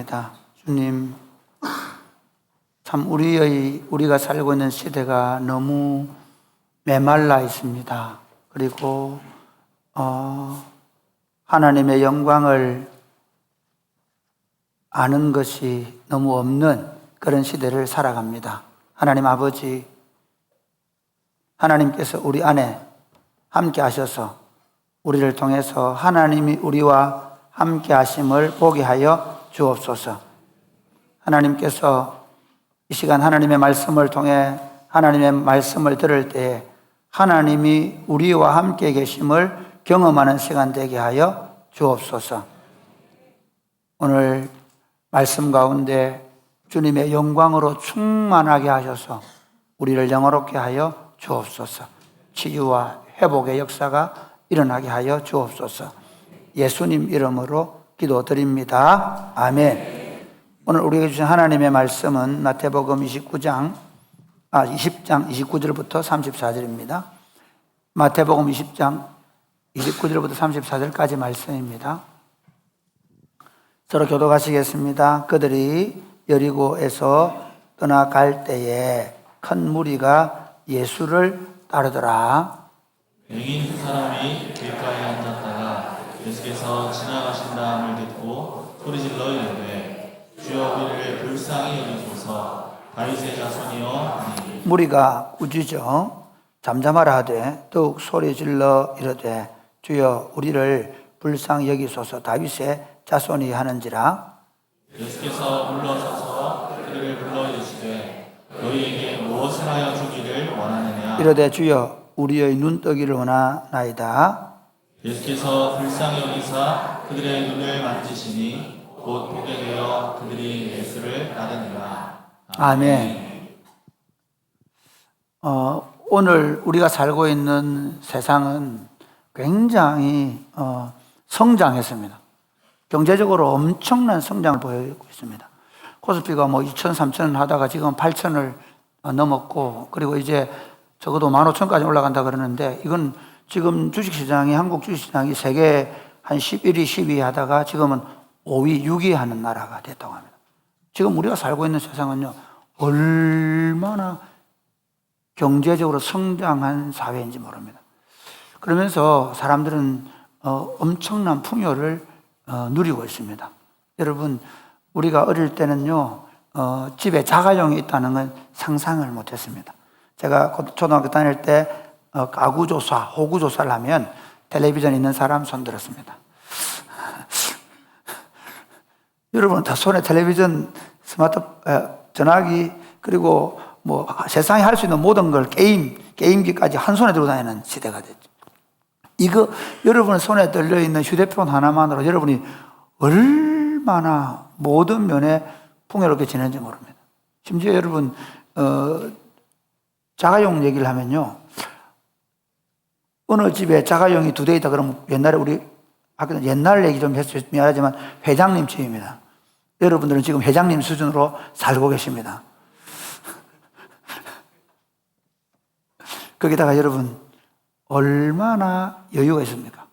기도합니다. 주님, 참 우리가 살고 있는 시대가 너무 메말라 있습니다. 그리고 하나님의 영광을 아는 것이 너무 없는 그런 시대를 살아갑니다. 하나님 아버지, 하나님께서 우리 안에 함께 하셔서 우리를 통해서 하나님이 우리와 함께 하심을 보게 하여 주옵소서. 하나님께서 이 시간 하나님의 말씀을 통해 하나님의 말씀을 들을 때에 하나님이 우리와 함께 계심을 경험하는 시간 되게 하여 주옵소서. 오늘 말씀 가운데 주님의 영광으로 충만하게 하셔서 우리를 영화롭게 하여 주옵소서. 치유와 회복의 역사가 일어나게 하여 주옵소서. 예수님 이름으로 기도드립니다. 아멘. 오늘 우리에게 주신 하나님의 말씀은 마태복음 20장 29절부터 34절입니다. 마태복음 20장 29절부터 34절까지 말씀입니다. 서로 교독하시겠습니다. 그들이 여리고에서 떠나갈 때에 큰 무리가 예수를 따르더라. 병인 한 사람이 길가에 앉았다가 예수께서 지나가신다함을 듣고 소리질러 이르되 주여 우리를 불쌍히 여기소서. 다윗의 자손이여 하니. 무리가 꾸짖어 잠잠하라 하되 더욱 소리질러 이르되 주여 우리를 불쌍히 여기소서. 다윗의 자손이 하는지라. 예수께서 물러서서 그들을 불러 이르시되 너희에게 무엇을 하여 주기를 원하느냐. 이르되 주여 우리의 눈뜨기를 원하나이다. 예수께서 불쌍히 여기사 그들의 눈을 만지시니 곧 보게 되어 그들이 예수를 따르니라. 아멘. 오늘 우리가 살고 있는 세상은 굉장히 성장했습니다. 경제적으로 엄청난 성장을 보이고 있습니다. 코스피가 2,000, 3,000원 하다가 지금 8,000을 넘었고, 그리고 이제 적어도 15,000까지 올라간다 그러는데, 이건 지금 주식시장이, 한국 주식시장이 세계 한 11위, 12위 하다가 지금은 5위, 6위 하는 나라가 됐다고 합니다. 지금 우리가 살고 있는 세상은요, 얼마나 경제적으로 성장한 사회인지 모릅니다. 그러면서 사람들은 엄청난 풍요를 누리고 있습니다. 여러분, 우리가 어릴 때는요, 집에 자가용이 있다는 건 상상을 못했습니다. 제가 초등학교 다닐 때 가구조사, 호구조사를 하면 텔레비전 있는 사람 손 들었습니다. 여러분 다 손에 텔레비전, 스마트 전화기, 그리고 세상에 할 수 있는 모든 걸 게임기까지 한 손에 들고 다니는 시대가 됐죠. 이거 여러분 손에 들려있는 휴대폰 하나만으로 여러분이 얼마나 모든 면에 풍요롭게 지내는지 모릅니다. 심지어 여러분 자가용 얘기를 하면요, 어느 집에 자가용이 2대 있다 그러면 옛날에 우리 학교는 옛날 얘기 좀 해서 미안하지만 회장님 집입니다. 여러분들은 지금 회장님 수준으로 살고 계십니다. 거기다가 여러분 얼마나 여유가 있습니까?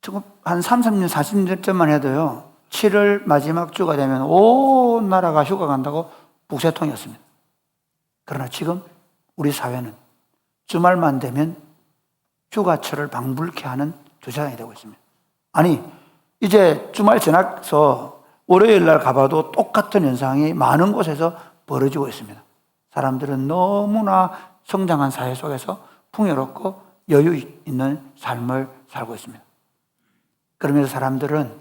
지금 한 30년, 40년 전만 해도요, 7월 마지막 주가 되면 온 나라가 휴가 간다고 북새통이었습니다. 그러나 지금 우리 사회는 주말만 되면 휴가철을 방불케 하는 주차장이 되고 있습니다. 아니, 이제 주말 지나서 월요일 날 가봐도 똑같은 현상이 많은 곳에서 벌어지고 있습니다. 사람들은 너무나 성장한 사회 속에서 풍요롭고 여유 있는 삶을 살고 있습니다. 그러면서 사람들은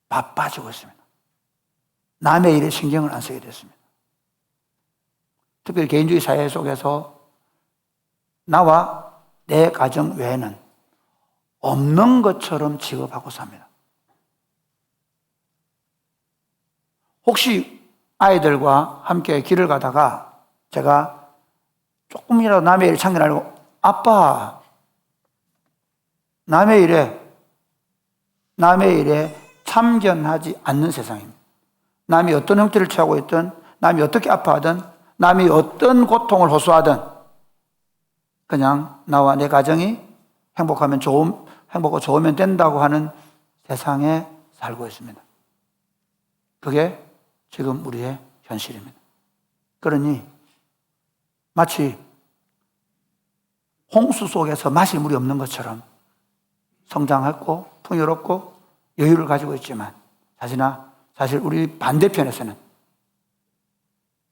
바빠지고 있습니다. 남의 일에 신경을 안 쓰게 됐습니다. 특별히 개인주의 사회 속에서 나와 내 가정 외에는 없는 것처럼 취급하고 삽니다. 혹시 아이들과 함께 길을 가다가 제가 조금이라도 남의 일을 참견하려고, 아빠, 남의 일에 참견하지 않는 세상입니다. 남이 어떤 형태를 취하고 있든, 남이 어떻게 아파하든, 남이 어떤 고통을 호소하든 그냥 나와 내 가정이 행복하면 좋은 행복하고 좋으면 된다고 하는 세상에 살고 있습니다. 그게 지금 우리의 현실입니다. 그러니 마치 홍수 속에서 마실 물이 없는 것처럼 성장했고 풍요롭고 여유를 가지고 있지만 사실 우리 반대편에서는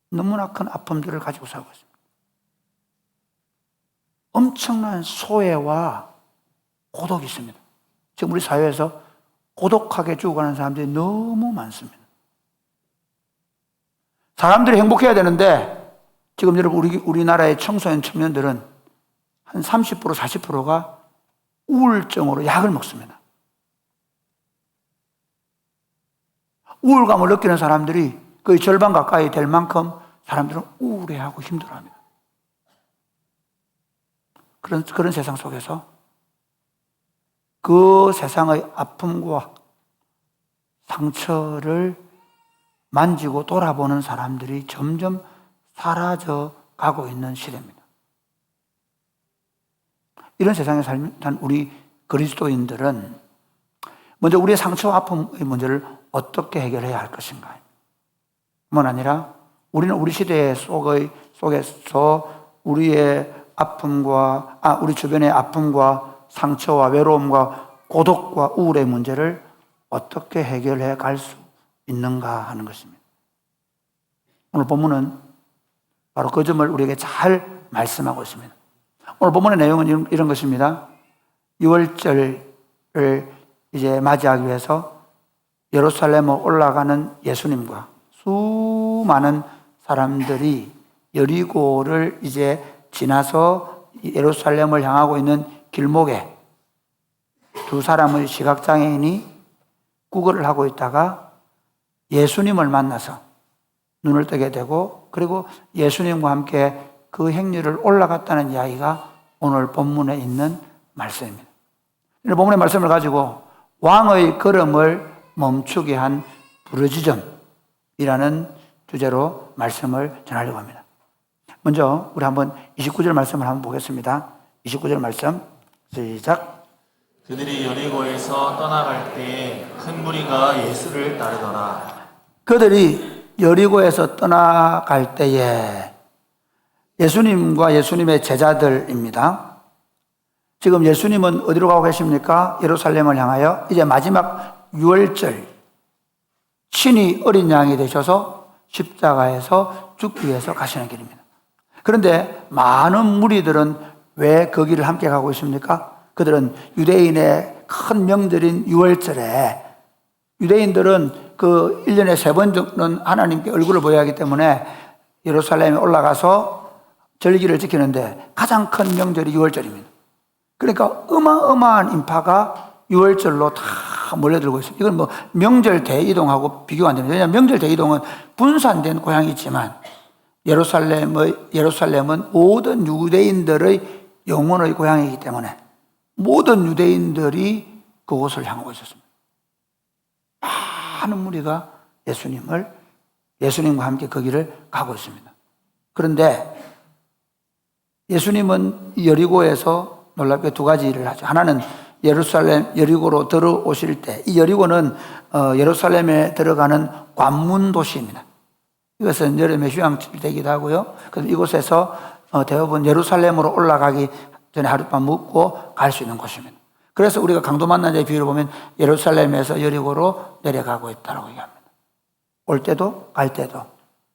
너무나 큰 아픔들을 가지고 살고 있습니다. 엄청난 소외와 고독이 있습니다. 지금 우리 사회에서 고독하게 죽어가는 사람들이 너무 많습니다. 사람들이 행복해야 되는데 지금 여러분 우리나라의 청소년 청년들은 한 30% 40%가 우울증으로 약을 먹습니다. 우울감을 느끼는 사람들이 거의 절반 가까이 될 만큼 사람들은 우울해하고 힘들어합니다. 그런 세상 속에서 그 세상의 아픔과 상처를 만지고 돌아보는 사람들이 점점 사라져 가고 있는 시대입니다. 이런 세상에 살던 우리 그리스도인들은 먼저 우리의 상처와 아픔의 문제를 어떻게 해결해야 할 것인가? 뿐만 아니라 우리는 우리 시대 속에서 우리의 아픔과 우리 주변의 아픔과 상처와 외로움과 고독과 우울의 문제를 어떻게 해결해 갈 수 있는가 하는 것입니다. 오늘 본문은 바로 그 점을 우리에게 잘 말씀하고 있습니다. 오늘 본문의 내용은 이런 것입니다. 유월절을 이제 맞이하기 위해서 예루살렘으로 올라가는 예수님과 수많은 사람들이 여리고를 이제 지나서 예루살렘을 향하고 있는 길목에 두 사람의 시각장애인이 구걸을 하고 있다가 예수님을 만나서 눈을 뜨게 되고 그리고 예수님과 함께 그 행렬을 올라갔다는 이야기가 오늘 본문에 있는 말씀입니다. 오늘 본문의 말씀을 가지고 왕의 걸음을 멈추게 한 부르짖음이라는 주제로 말씀을 전하려고 합니다. 먼저 우리 한번 29절 말씀을 한번 보겠습니다. 29절 말씀 시작. 그들이 여리고에서 떠나갈 때에 큰 무리가 예수를 따르더라. 그들이 여리고에서 떠나갈 때에 예수님과 예수님의 제자들입니다. 지금 예수님은 어디로 가고 계십니까? 예루살렘을 향하여 이제 마지막 유월절 신이 어린 양이 되셔서 십자가에서 죽기 위해서 가시는 길입니다. 그런데 많은 무리들은 왜 그 길을 함께 가고 있습니까? 그들은 유대인의 큰 명절인 유월절에 유대인들은 그 1년에 3번 정도는 하나님께 얼굴을 보여야 하기 때문에 예루살렘에 올라가서 절기를 지키는데 가장 큰 명절이 유월절입니다. 그러니까 어마어마한 인파가 유월절로 다 몰려들고 있습니다. 이건 뭐 명절 대이동하고 비교가 안 됩니다. 왜냐하면 명절 대이동은 분산된 고향이 있지만 예루살렘은 모든 유대인들의 영혼의 고향이기 때문에 모든 유대인들이 그곳을 향하고 있었습니다. 많은 무리가 예수님과 함께 그 길을 가고 있습니다. 그런데 예수님은 여리고에서 놀랍게 두 가지 일을 하죠. 하나는 여리고로 들어오실 때, 이 여리고는 예루살렘에 들어가는 관문 도시입니다. 이것은 여름에 휴양지 되기도 하고요. 그래서 이곳에서 대부분 예루살렘으로 올라가기 전에 하룻밤 묵고 갈 수 있는 곳입니다. 그래서 우리가 강도 만난 자의 비유를 보면 예루살렘에서 여리고로 내려가고 있다고 얘기합니다. 올 때도 갈 때도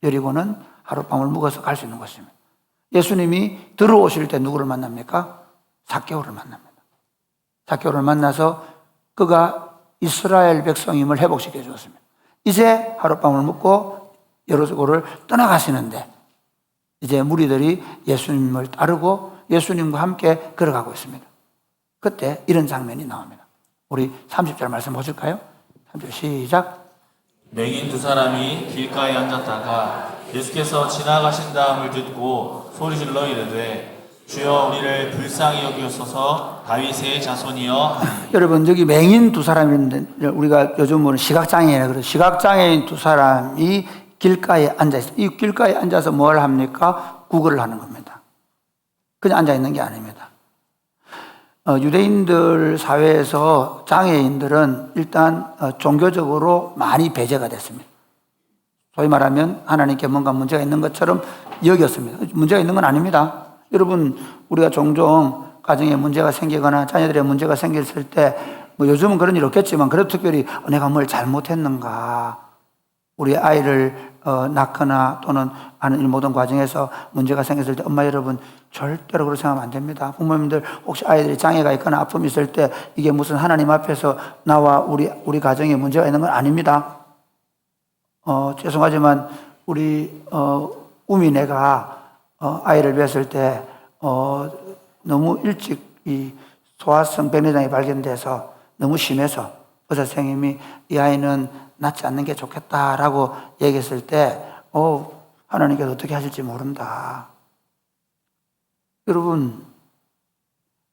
여리고는 하룻밤을 묵어서 갈 수 있는 곳입니다. 예수님이 들어오실 때 누구를 만납니까? 삭개오를 만납니다. 삭개오를 만나서 그가 이스라엘 백성임을 회복시켜 주었습니다. 이제 하룻밤을 묵고 여리고를 떠나가시는데 이제 무리들이 예수님을 따르고 예수님과 함께 걸어가고 있습니다. 그때 이런 장면이 나옵니다. 우리 30절 말씀 보실까요? 30절 시작. 맹인 두 사람이 길가에 앉았다가 예수께서 지나가신다함을 듣고 소리질러 이르되 주여 우리를 불쌍히 여기옵소서 다윗의 자손이여. 여러분 여기 맹인 두 사람인데 우리가 요즘 보는 시각장애인이라 그래요. 시각장애인 두 사람이 길가에 앉아 있어요. 이 길가에 앉아서 뭘 합니까? 구걸을 하는 겁니다. 그냥 앉아 있는 게 아닙니다. 유대인들 사회에서 장애인들은 일단 종교적으로 많이 배제가 됐습니다. 소위 말하면 하나님께 뭔가 문제가 있는 것처럼 여겼습니다. 문제가 있는 건 아닙니다. 여러분, 우리가 종종 가정에 문제가 생기거나 자녀들의 문제가 생겼을 때 뭐 요즘은 그런 일 없겠지만 그래도 특별히 내가 뭘 잘못했는가, 우리 아이를 낳거나 또는 하는 이 모든 과정에서 문제가 생겼을 때 엄마 여러분 절대로 그렇게 생각하면 안 됩니다. 부모님들 혹시 아이들이 장애가 있거나 아픔이 있을 때 이게 무슨 하나님 앞에서 나와 우리 가정에 문제가 있는 건 아닙니다. 죄송하지만 우리 우미네가 아이를 뵀을 때 너무 일찍 이 소아성 백내장이 발견돼서 너무 심해서 의사 선생님이 이 아이는 낳지 않는 게 좋겠다라고 얘기했을 때 하나님께서 어떻게 하실지 모른다. 여러분,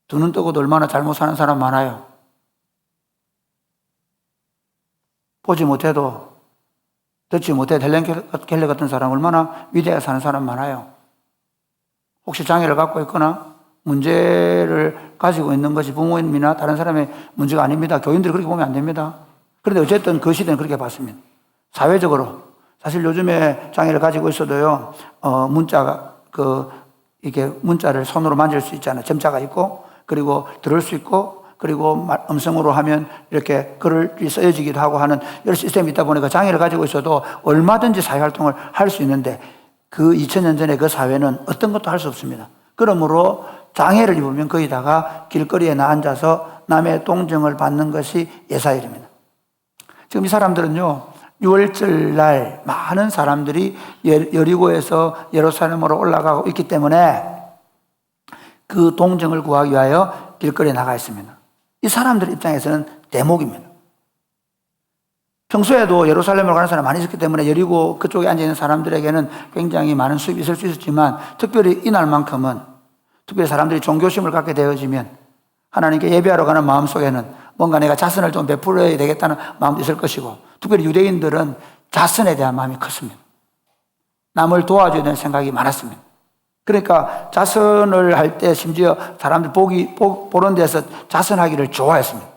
두 눈 뜨고도 얼마나 잘못 사는 사람 많아요. 보지 못해도 듣지 못해도 헬렌 켈러 같은 사람 얼마나 위대하게 사는 사람 많아요. 혹시 장애를 갖고 있거나 문제를 가지고 있는 것이 부모님이나 다른 사람의 문제가 아닙니다. 교인들이 그렇게 보면 안 됩니다. 그런데 어쨌든 그 시대는 그렇게 봤습니다. 사회적으로 사실 요즘에 장애를 가지고 있어도요, 문자가 이게 문자를 손으로 만질 수 있잖아요. 점자가 있고 그리고 들을 수 있고 그리고 음성으로 하면 이렇게 글이 써지기도 하고 하는 여러 시스템이 있다 보니까 장애를 가지고 있어도 얼마든지 사회활동을 할 수 있는데 그 2000년 전에 그 사회는 어떤 것도 할 수 없습니다. 그러므로 장애를 입으면 거기다가 길거리에 앉아서 남의 동정을 받는 것이 예사일입니다. 지금 이 사람들은요, 6월절 날 많은 사람들이 여리고에서 예루살렘으로 올라가고 있기 때문에 그 동정을 구하기 위하여 길거리에 나가 있습니다. 이 사람들 입장에서는 대목입니다. 평소에도 예루살렘으로 가는 사람이 많이 있었기 때문에 여리고 그쪽에 앉아있는 사람들에게는 굉장히 많은 수입이 있을 수 있었지만 특별히 이날만큼은 특별히 사람들이 종교심을 갖게 되어지면 하나님께 예배하러 가는 마음속에는 뭔가 내가 자선을 좀 베풀어야 되겠다는 마음도 있을 것이고 특별히 유대인들은 자선에 대한 마음이 컸습니다. 남을 도와줘야 되는 생각이 많았습니다. 그러니까 자선을 할 때 심지어 사람들 보는 데서 자선하기를 좋아했습니다.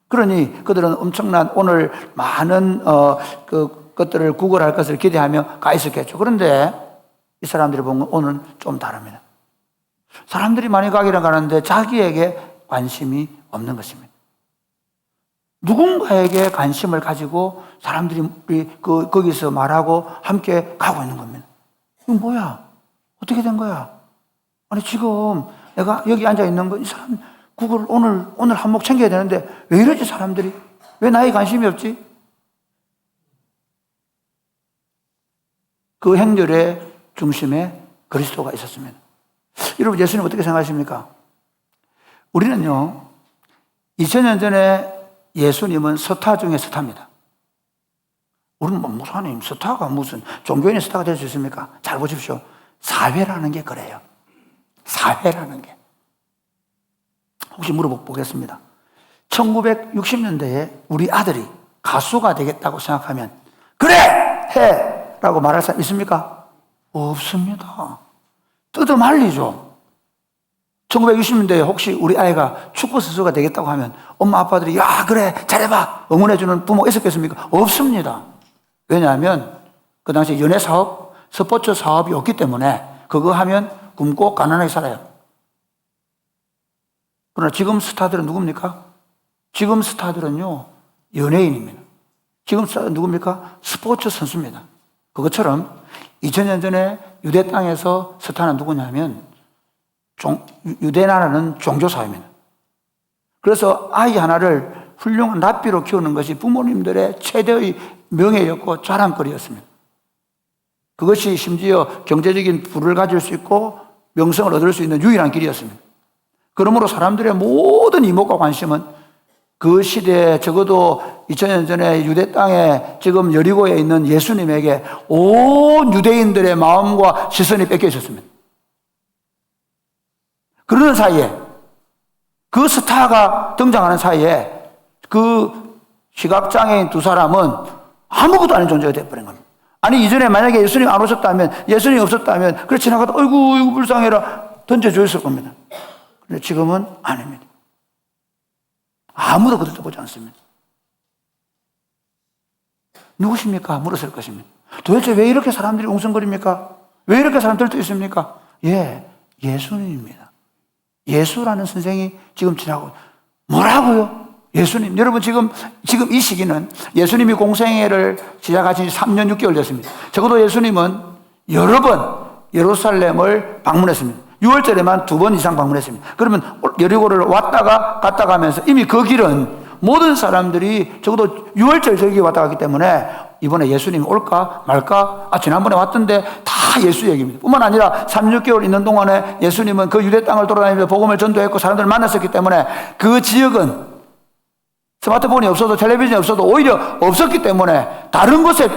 그러니 그들은 엄청난 오늘 많은 것들을 구걸할 것을 기대하며 가 있었겠죠. 그런데 이 사람들이 보면 오늘은 좀 다릅니다. 사람들이 많이 가기는 가는데 자기에게 관심이 없는 것입니다. 누군가에게 관심을 가지고 사람들이 거기서 말하고 함께 가고 있는 겁니다. 이거 뭐야? 어떻게 된 거야? 아니 지금 내가 여기 앉아 있는 거 이 사람 그걸 오늘 한몫 챙겨야 되는데 왜 이러지 사람들이? 왜 나에 관심이 없지? 그 행렬의 중심에 그리스도가 있었습니다. 여러분 예수님 어떻게 생각하십니까? 우리는요 2000년 전에 예수님은 스타 중에 스타입니다. 우리는 목사님 스타가 무슨 종교인의 스타가 될 수 있습니까? 잘 보십시오. 사회라는 게 그래요. 사회라는 게. 혹시 물어보겠습니다. 1960년대에 우리 아들이 가수가 되겠다고 생각하면 그래! 해! 라고 말할 사람 있습니까? 없습니다. 뜯어 말리죠. 1960년대에 혹시 우리 아이가 축구 선수가 되겠다고 하면 엄마 아빠들이 야 그래 잘해봐 응원해주는 부모가 있었겠습니까? 없습니다. 왜냐하면 그 당시 연예 사업, 스포츠 사업이 없기 때문에 그거 하면 굶고 가난하게 살아요. 그러나 지금 스타들은 누굽니까? 지금 스타들은요 연예인입니다. 지금 스타들은 누굽니까? 스포츠 선수입니다. 그것처럼 2000년 전에 유대 땅에서 스타는 누구냐면 유대 나라는 종교사회입니다. 그래서 아이 하나를 훌륭한 랍비로 키우는 것이 부모님들의 최대의 명예였고 자랑거리였습니다. 그것이 심지어 경제적인 부를 가질 수 있고 명성을 얻을 수 있는 유일한 길이었습니다. 그러므로 사람들의 모든 이목과 관심은 그 시대에 적어도 2000년 전에 유대 땅에 지금 여리고에 있는 예수님에게 온 유대인들의 마음과 시선이 뺏겨 있었습니다. 그러는 사이에 그 스타가 등장하는 사이에 그 시각장애인 두 사람은 아무것도 아닌 존재가 되어버린 겁니다. 아니 이전에 만약에 예수님 안 오셨다면 예수님이 없었다면 그래 지나가다 어이구 이거 불쌍해라 던져주었을 겁니다. 근데 지금은 아닙니다. 아무도 그들도 보지 않습니다. 누구십니까? 물었을 것입니다. 도대체 왜 이렇게 사람들이 웅성거립니까? 왜 이렇게 사람들도 있습니까? 예, 예수님입니다. 예수라는 선생이 지금 지나고, 뭐라고요? 예수님. 여러분, 지금 이 시기는 예수님이 공생애를 시작하신 지 3년 6개월 됐습니다. 적어도 예수님은 여러 번 예루살렘을 방문했습니다. 6월절에만 2번 이상 방문했습니다. 그러면 여리고를 왔다가 갔다가 하면서 이미 그 길은 모든 사람들이 적어도 6월절 절기에 왔다 갔기 때문에 이번에 예수님이 올까 말까? 지난번에 왔던데 다 예수 얘기입니다. 뿐만 아니라 3, 6개월 있는 동안에 예수님은 그 유대 땅을 돌아다니면서 복음을 전도했고 사람들을 만났었기 때문에 그 지역은 스마트폰이 없어도 텔레비전이 없어도 오히려 없었기 때문에 다른 곳에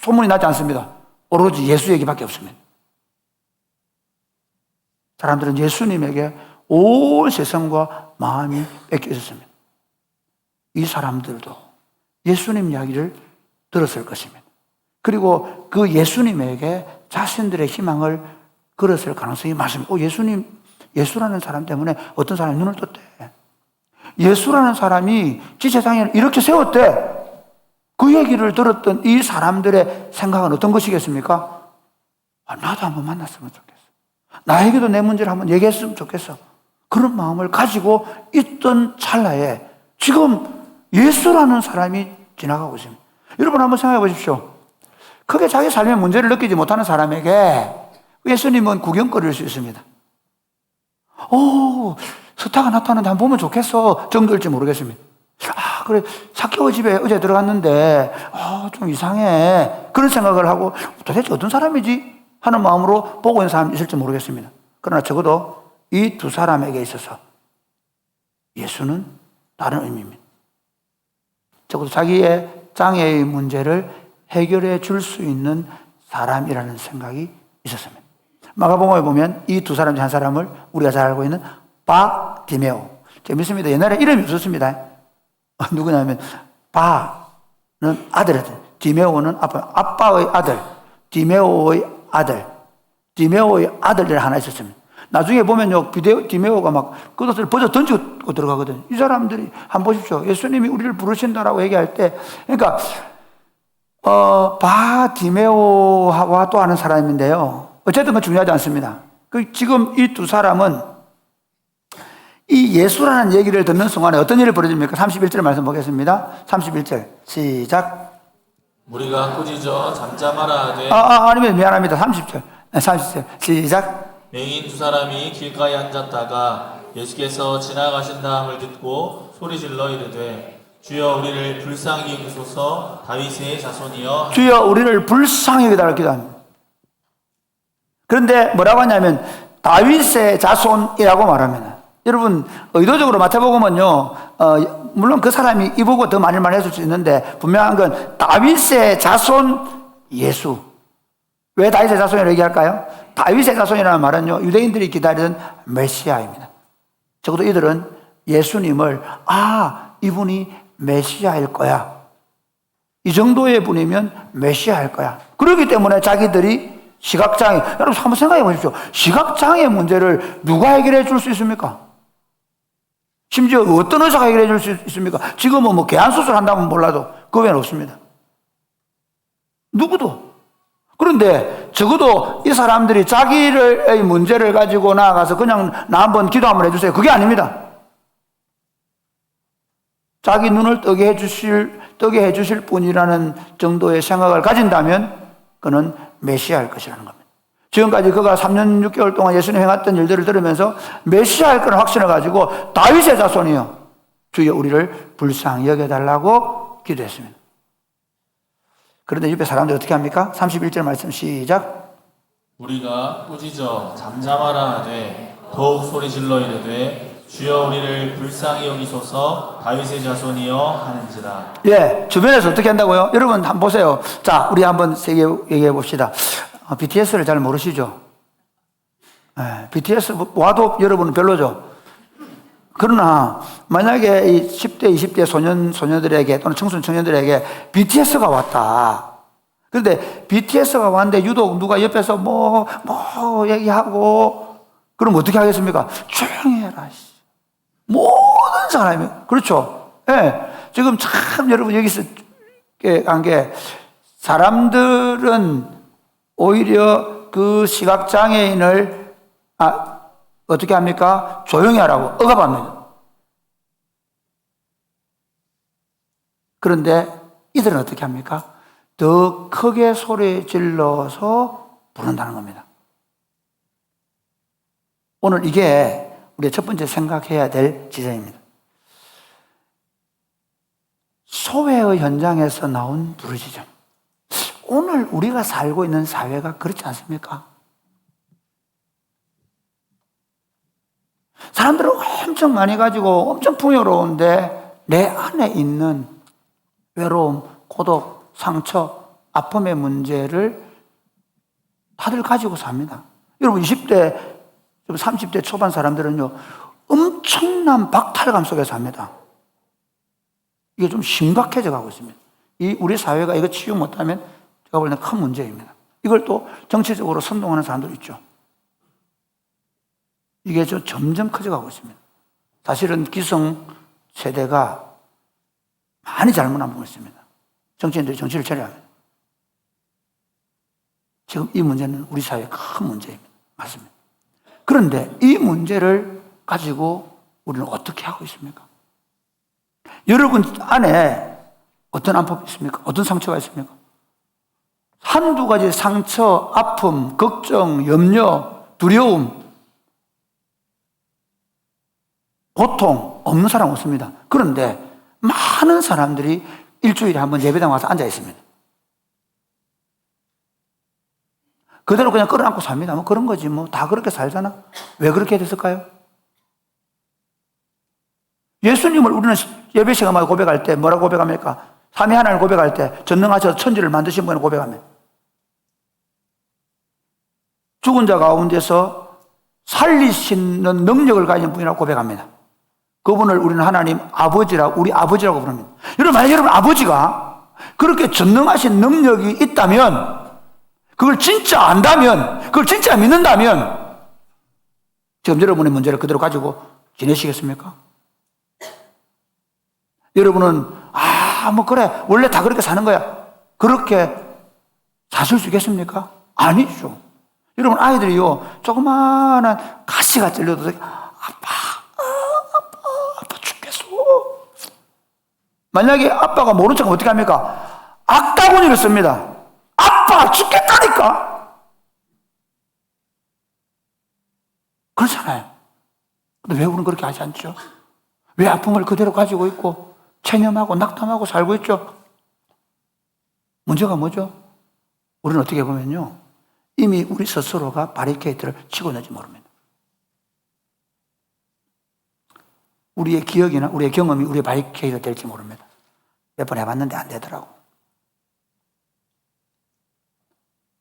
소문이 나지 않습니다. 오로지 예수 얘기밖에 없습니다. 사람들은 예수님에게 온 세상과 마음이 뺏겨 있었습니다. 이 사람들도 예수님 이야기를 들었을 것입니다. 그리고 그 예수님에게 자신들의 희망을 걸었을 가능성이 많습니다. 예수라는 사람 때문에 어떤 사람이 눈을 떴대. 예수라는 사람이 지세상에 이렇게 세웠대. 그 얘기를 들었던 이 사람들의 생각은 어떤 것이겠습니까? 나도 한번 만났으면 좋겠어. 나에게도 내 문제를 한번 얘기했으면 좋겠어. 그런 마음을 가지고 있던 찰나에 지금 예수라는 사람이 지나가고 있습니다. 여러분 한번 생각해 보십시오. 크게 자기 삶의 문제를 느끼지 못하는 사람에게 예수님은 구경거릴 수 있습니다. 스타가 나타나는데 한번 보면 좋겠어 정도일지 모르겠습니다. 그래, 사케오 집에 어제 들어갔는데 좀 이상해 그런 생각을 하고 도대체 어떤 사람이지 하는 마음으로 보고 있는 사람이 있을지 모르겠습니다. 그러나 적어도 이 두 사람에게 있어서 예수는 다른 의미입니다. 적어도 자기의 장애의 문제를 해결해 줄 수 있는 사람이라는 생각이 있었습니다. 마가복음에 보면 이 두 사람 중 한 사람을 우리가 잘 알고 있는 바디메오. 재밌습니다. 옛날에 이름이 없었습니다. 누구냐면 바는 아들이었어요. 디메오는 아빠의 아들, 디메오의 아들, 디메오의 아들이 하나 있었습니다. 나중에 보면요, 디메오가 막 그 옷을 벗어 던지고 들어가거든요. 이 사람들이 한번 보십시오. 예수님이 우리를 부르신다라고 얘기할 때, 그러니까 바디메오와 또 아는 사람인데요. 어쨌든 그건 중요하지 않습니다. 지금 이 두 사람은 이 예수라는 얘기를 듣는 순간에 어떤 일이 벌어집니까? 31절 말씀 보겠습니다. 31절 시작. 우리가 꾸짖어 잠잠하라 하되 아니면 미안합니다. 30절 시작. 맹인 두 사람이 길가에 앉았다가 예수께서 지나가신 다음을 듣고 소리질러 이르되 주여 우리를 불쌍히 여기소서 다윗의 자손이여. 주여 우리를 불쌍히 여기달라고 기도합니다. 그런데 뭐라고 하냐면 다윗의 자손이라고 말합니다. 여러분 의도적으로 마태복음은요 물론 그 사람이 이보고 더 많이 말해줄 수 있는데 분명한 건 다윗의 자손 예수. 왜 다윗의 자손이라고 얘기할까요? 다윗의 자손이라는 말은요 유대인들이 기다리던 메시아입니다. 적어도 이들은 예수님을 이분이 메시아일 거야, 이 정도의 분이면 메시아일 거야. 그렇기 때문에 자기들이 시각장애, 여러분 한번 생각해 보십시오. 시각장애 문제를 누가 해결해 줄 수 있습니까? 심지어 어떤 의사가 해결해 줄 수 있습니까? 지금은 뭐 개안수술 한다면 몰라도 그 외에는 없습니다. 누구도. 그런데 적어도 이 사람들이 자기의 문제를 가지고 나아가서 그냥 나 한번 기도 한번 해주세요, 그게 아닙니다. 자기 눈을 뜨게 해주실 분이라는 정도의 생각을 가진다면 그는 메시아일 것이라는 겁니다. 지금까지 그가 3년 6개월 동안 예수님 행했던 일들을 들으면서 메시아일 거는 확신을 가지고 다윗의 자손이요 주여 우리를 불쌍히 여겨달라고 기도했습니다. 그런데 옆에 사람들이 어떻게 합니까? 31절 말씀 시작. 우리가 꾸짖어 잠잠하라 하되 더욱 소리질러 이르되 주여 우리를 불쌍히 여기소서 다윗의 자손이여 하는지라. 예, 주변에서 어떻게 한다고요? 여러분 한번 보세요. 자, 우리 한번 세게 얘기해 봅시다. BTS를 잘 모르시죠? BTS 와도 여러분은 별로죠. 그러나 만약에 이 10대, 20대 소녀들에게 또는 청소년 청년들에게 BTS가 왔다. 그런데 BTS가 왔는데 유독 누가 옆에서 뭐 얘기하고 그럼 어떻게 하겠습니까? 조용히 해라. 모든 사람이, 그렇죠. 예. 지금 참 여러분 여기서 한 게, 사람들은 오히려 그 시각장애인을, 어떻게 합니까? 조용히 하라고 억압합니다. 그런데 이들은 어떻게 합니까? 더 크게 소리 질러서 부른다는 겁니다. 오늘 이게 우리가 첫 번째 생각해야 될 지점입니다. 소외의 현장에서 나온 부르짖음. 오늘 우리가 살고 있는 사회가 그렇지 않습니까? 사람들은 엄청 많이 가지고 엄청 풍요로운데 내 안에 있는 외로움, 고독, 상처, 아픔의 문제를 다들 가지고 삽니다. 여러분 20대, 30대 초반 사람들은요 엄청난 박탈감 속에 삽니다. 이게 좀 심각해져 가고 있습니다. 우리 사회가 이거 치유 못하면 제가 볼 때는 큰 문제입니다. 이걸 또 정치적으로 선동하는 사람들 있죠. 이게 점점 커져가고 있습니다. 사실은 기성 세대가 많이 잘못한 부분이 있습니다. 정치인들이 정치를 처리해야 합니다. 지금 이 문제는 우리 사회의 큰 문제입니다. 맞습니다. 그런데 이 문제를 가지고 우리는 어떻게 하고 있습니까? 여러분 안에 어떤 안폭이 있습니까? 어떤 상처가 있습니까? 한두 가지 상처, 아픔, 걱정, 염려, 두려움, 고통 없는 사람 없습니다. 그런데 많은 사람들이 일주일에 한 번 예배당 와서 앉아 있습니다. 그대로 그냥 끌어안고 삽니다. 뭐 그런 거지. 뭐 다 그렇게 살잖아. 왜 그렇게 됐을까요? 예수님을 우리는 예배 시간마다 고백할 때 뭐라고 고백합니까? 삼위 하나님을 고백할 때 전능하셔서 천지를 만드신 분을 고백합니다. 죽은 자 가운데서 살리시는 능력을 가진 분이라고 고백합니다. 그분을 우리는 하나님 우리 아버지라고 부릅니다. 여러분, 만약 여러분 아버지가 그렇게 전능하신 능력이 있다면, 그걸 진짜 안다면, 그걸 진짜 믿는다면, 지금 여러분의 문제를 그대로 가지고 지내시겠습니까? 여러분은, 뭐 그래, 원래 다 그렇게 사는 거야. 그렇게 사실 수 있겠습니까? 아니죠. 여러분, 아이들이요, 조그마한 가시가 찔려도 아파 죽겠어. 만약에 아빠가 모른 척하면 어떻게 합니까? 악다구니를 씁니다. 아빠 죽겠다니까. 그렇잖아요. 근데 왜 우리는 그렇게 하지 않죠? 왜 아픔을 그대로 가지고 있고 체념하고 낙담하고 살고 있죠? 문제가 뭐죠? 우리는 어떻게 보면요, 이미 우리 스스로가 바리케이트를 치고 있는지 모릅니다. 우리의 기억이나 우리의 경험이 우리의 바리케이트가 될지 모릅니다. 몇 번 해봤는데 안 되더라고.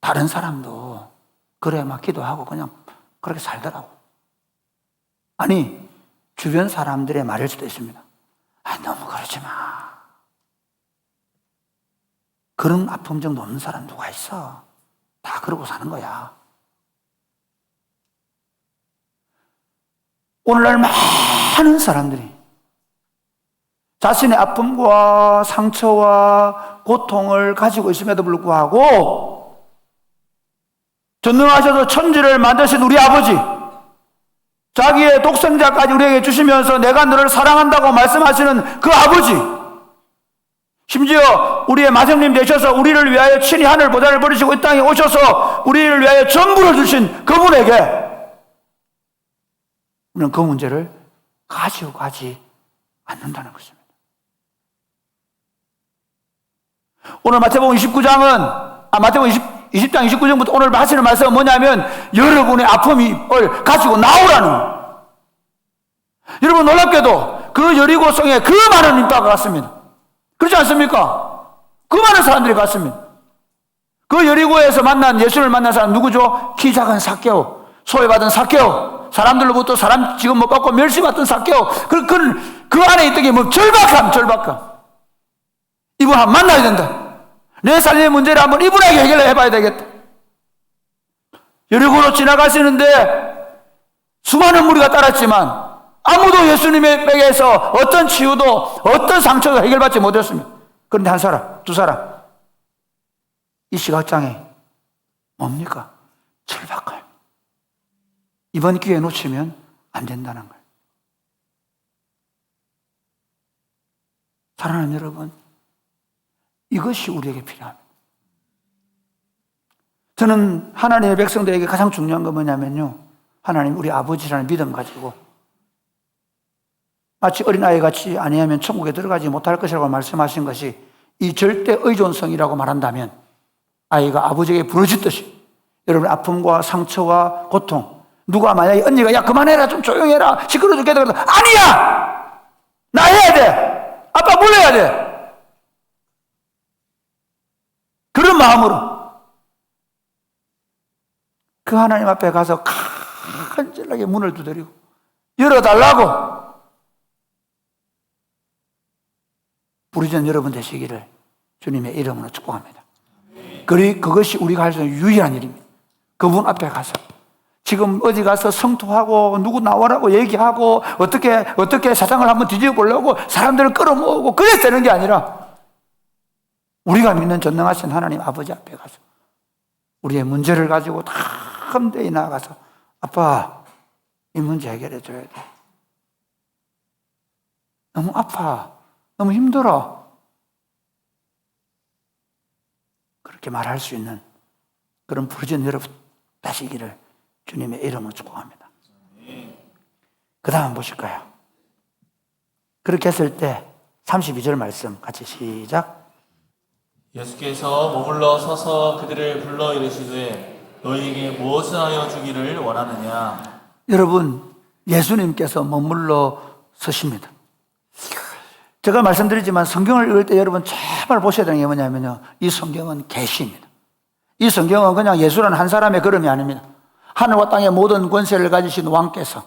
다른 사람도 그래 막 기도하고 그냥 그렇게 살더라고. 아니, 주변 사람들의 말일 수도 있습니다. 너무 그러지 마. 그런 아픔 정도 없는 사람 누가 있어? 다 그러고 사는 거야. 오늘날 많은 사람들이 자신의 아픔과 상처와 고통을 가지고 있음에도 불구하고 전능하셔서 천지를 만드신 우리 아버지, 자기의 독생자까지 우리에게 주시면서 내가 너를 사랑한다고 말씀하시는 그 아버지, 심지어 우리의 마성님 되셔서 우리를 위하여 친히 하늘 보좌를 버리시고 이 땅에 오셔서 우리를 위하여 전부를 주신 그분에게 우리는 그 문제를 가지고 가지 않는다는 것입니다. 오늘 마태복음 29장은 마태복음 20장 29장부터 오늘 하시는 말씀은 뭐냐면 여러분의 아픔을 가지고 나오라는, 여러분 놀랍게도 그 여리고성에 그 많은 인파가 갔습니다. 그렇지 않습니까? 그 많은 사람들이 갔습니다. 그 여리고에서 예수를 만난 사람 누구죠? 키 작은 삭개오, 소외받은 삭개오, 사람들로부터 사람 지금 못 받고 멸시받던 삭개오. 그 안에 있던 게 뭐 절박함. 이분 한번 만나야 된다. 내 삶의 문제를 한번 이분에게 해결을 해봐야 되겠다. 여리고로 지나가시는데 수많은 무리가 따랐지만 아무도 예수님에게서 어떤 치유도 어떤 상처도 해결받지 못했습니다. 그런데 한 사람, 두 사람, 이 시각장애 뭡니까? 절박함. 이번 기회 놓치면 안 된다는 거예요. 사랑하는 여러분, 이것이 우리에게 필요합니다. 저는 하나님의 백성들에게 가장 중요한 건 뭐냐면요, 하나님 우리 아버지라는 믿음 가지고 마치 어린아이 같이 아니하면 천국에 들어가지 못할 것이라고 말씀하신 것이 이 절대 의존성이라고 말한다면 아이가 아버지에게 부르짖듯이 여러분 아픔과 상처와 고통, 누가 만약에 언니가 야 그만해라 좀 조용해라 시끄러 죽겠다 그래도 아니야! 나 해야 돼! 아빠 물러야 돼! 그런 마음으로 그 하나님 앞에 가서 간절하게 문을 두드리고 열어달라고 부르짖는 여러분 되시기를 주님의 이름으로 축복합니다. 그것이 우리가 할 수 있는 유일한 일입니다. 그분 앞에 가서 지금 어디 가서 성토하고 누구 나와라고 얘기하고 어떻게 사상을 한번 뒤집어 보려고 사람들을 끌어모으고 그래서 되는 게 아니라 우리가 믿는 전능하신 하나님 아버지 앞에 가서 우리의 문제를 가지고 다 함대히 나아가서 아빠 이 문제 해결해 줘야 돼. 너무 아파. 너무 힘들어. 그렇게 말할 수 있는 그런 부르짖는 여러분 되시기를 주님의 이름으로 축복합니다. 그 다음 보실까요? 그렇게 했을 때 32절 말씀 같이 시작. 예수께서 머물러 서서 그들을 불러 이르시되 너희에게 무엇을 하여 주기를 원하느냐. 여러분 예수님께서 머물러 서십니다. 제가 말씀드리지만 성경을 읽을 때 여러분 제발 보셔야 되는 게 뭐냐면요, 이 성경은 계시입니다. 이 성경은 그냥 예수라는 한 사람의 걸음이 아닙니다. 하늘과 땅의 모든 권세를 가지신 왕께서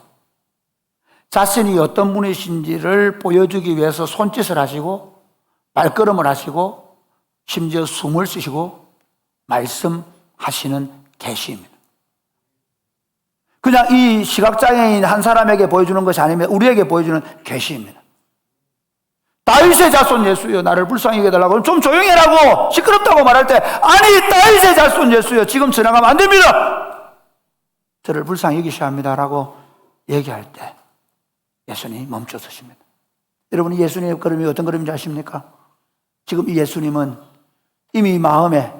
자신이 어떤 분이신지를 보여주기 위해서 손짓을 하시고 발걸음을 하시고 심지어 숨을 쉬시고 말씀하시는 계시입니다. 그냥 이 시각장애인 한 사람에게 보여주는 것이 아니면 우리에게 보여주는 계시입니다. 다윗의 자손 예수여 나를 불쌍히 여겨달라고 그럼 좀 조용히 하라고 시끄럽다고 말할 때 아니 다윗의 자손 예수여 지금 지나가면 안 됩니다. 저를 불쌍히 여기셔야 합니다라고 얘기할 때 예수님이 멈춰 서십니다. 여러분 예수님의 걸음이 어떤 걸음인지 아십니까? 지금 이 예수님은 이미 마음에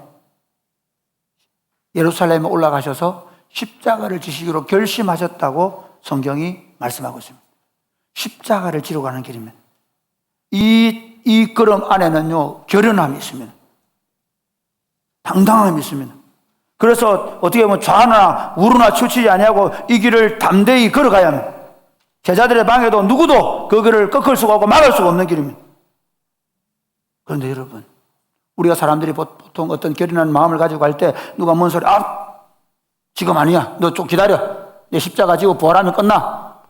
예루살렘에 올라가셔서 십자가를 지시기로 결심하셨다고 성경이 말씀하고 있습니다. 십자가를 지러 가는 길입니다. 이 걸음 안에는요, 결연함이 있습니다. 당당함이 있습니다. 그래서 어떻게 보면 좌나 우르나 치우치지 아니하고 이 길을 담대히 걸어가야 합니다. 제자들의 방에도 누구도 그 길을 꺾을 수가 없고 막을 수가 없는 길입니다. 그런데 여러분, 우리가 사람들이 보통 어떤 결연한 마음을 가지고 갈 때 누가 뭔 소리, 지금 아니야. 너 좀 기다려. 내 십자가 지고 부활하면 끝나.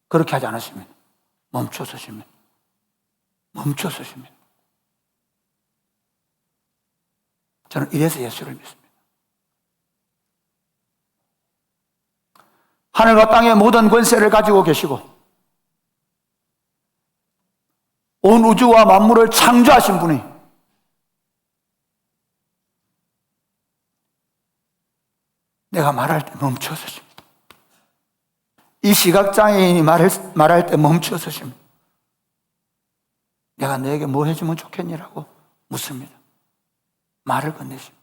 그렇게 하지 않았습니다. 멈춰 서십니다. 멈춰 서십니다. 저는 이래서 예수를 믿습니다. 하늘과 땅의 모든 권세를 가지고 계시고 온 우주와 만물을 창조하신 분이 내가 말할 때 멈춰 서십니다. 이 시각장애인이 말할 때 멈춰 서십니다. 내가 너에게 뭐 해주면 좋겠니라고 묻습니다. 말을 건네십니다.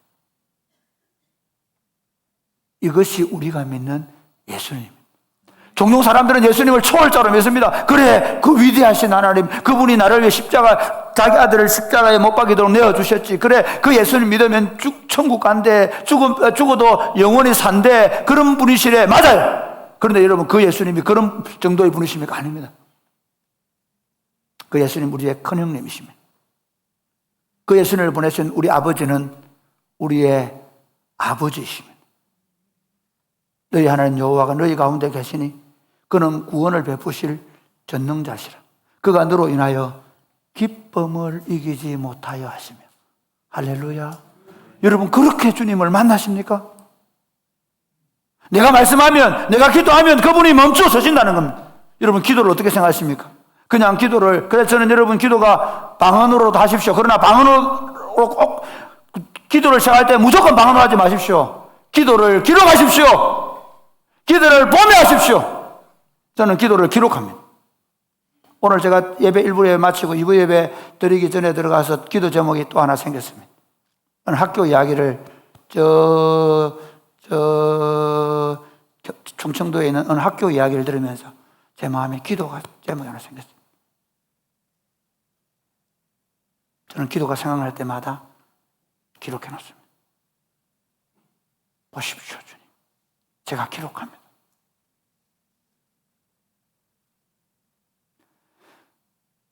이것이 우리가 믿는 예수님입니다. 종종 사람들은 예수님을 초월자로 믿습니다. 그래, 그 위대하신 하나님, 그분이 나를 위해 자기 아들을 십자가에 못 박이도록 내어주셨지. 그래, 그 예수님 믿으면 천국 간대, 죽어도 영원히 산대. 그런 분이시래. 맞아요. 그런데 여러분, 그 예수님이 그런 정도의 분이십니까? 아닙니다. 그 예수님 우리의 큰 형님이십니다. 그 예수님을 보내신 우리 아버지는 우리의 아버지이십니다. 너희 하나님 여호와가 너희 가운데 계시니 그는 구원을 베푸실 전능자시라. 그가 너로 인하여 기쁨을 이기지 못하여 하시며. 할렐루야. 여러분 그렇게 주님을 만나십니까? 내가 말씀하면, 내가 기도하면 그분이 멈춰 서신다는 겁니다. 여러분 기도를 어떻게 생각하십니까? 그냥 기도를, 그래서 저는 여러분 기도가 방언으로도 하십시오. 그러나 방언으로 꼭 기도를 시작할 때 무조건 방언으로 하지 마십시오. 기도를 기록하십시오. 기도를 보며 하십시오. 저는 기도를 기록합니다. 오늘 제가 예배 1부 예배 마치고 2부 예배 드리기 전에 들어가서 기도 제목이 또 하나 생겼습니다. 어느 학교 이야기를 충청도에 있는 어느 학교 이야기를 들으면서 제 마음에 기도가 제목이 하나 생겼어요. 저는 기도가 생각날 때마다 기록해 놓습니다. 보십시오, 주님. 제가 기록합니다.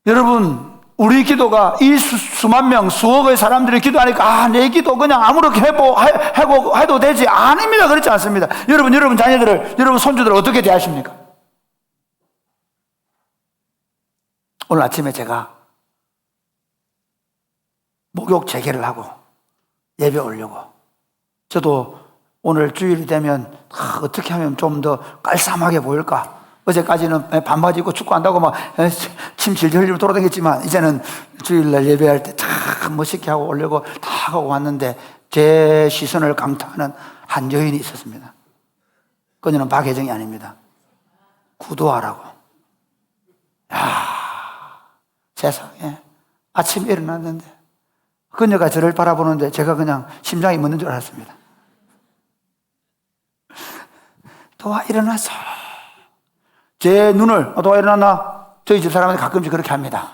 여러분, 우리 기도가 이 수만 명, 수억의 사람들이 기도하니까 내 기도 그냥 아무렇게 해도 되지. 아닙니다. 그렇지 않습니다. 여러분 자녀들을, 여러분 손주들을 어떻게 대하십니까? 오늘 아침에 제가 목욕 재개를 하고 예배 오려고, 저도 오늘 주일이 되면 어떻게 하면 좀 더 깔쌈하게 보일까? 어제까지는 반바지 입고 축구한다고 막 침 질질 흘리고 돌아다녔지만 이제는 주일날 예배할 때 참 멋있게 하고 오려고 다 하고 왔는데 제 시선을 강타하는 한 여인이 있었습니다. 그녀는 박혜정이 아닙니다. 구도하라고. 세상에 아침에 일어났는데 그녀가 저를 바라보는데 제가 그냥 심장이 멎는 줄 알았습니다. 도와 일어나서 제 눈을 도와 일어났나? 저희 집 사람은 가끔씩 그렇게 합니다.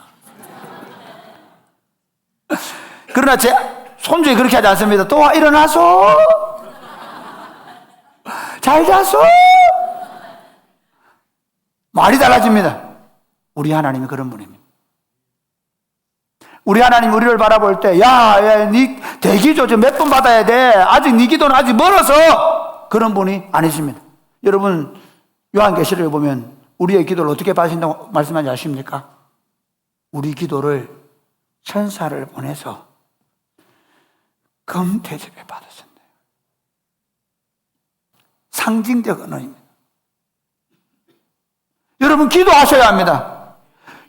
그러나 제 손주에 그렇게 하지 않습니다. 도와 일어나서 잘 잤어. 말이 달라집니다. 우리 하나님이 그런 분입니다. 우리 하나님 우리를 바라볼 때, 니 대기조 몇 번 받아야 돼. 아직 니 기도는 아직 멀어서. 그런 분이 아니십니다. 여러분, 요한계시록에 보면 우리의 기도를 어떻게 받으신다고 말씀하지 아십니까? 우리 기도를 천사를 보내서 금태접에 받으신대요. 상징적 언어입니다. 여러분, 기도하셔야 합니다.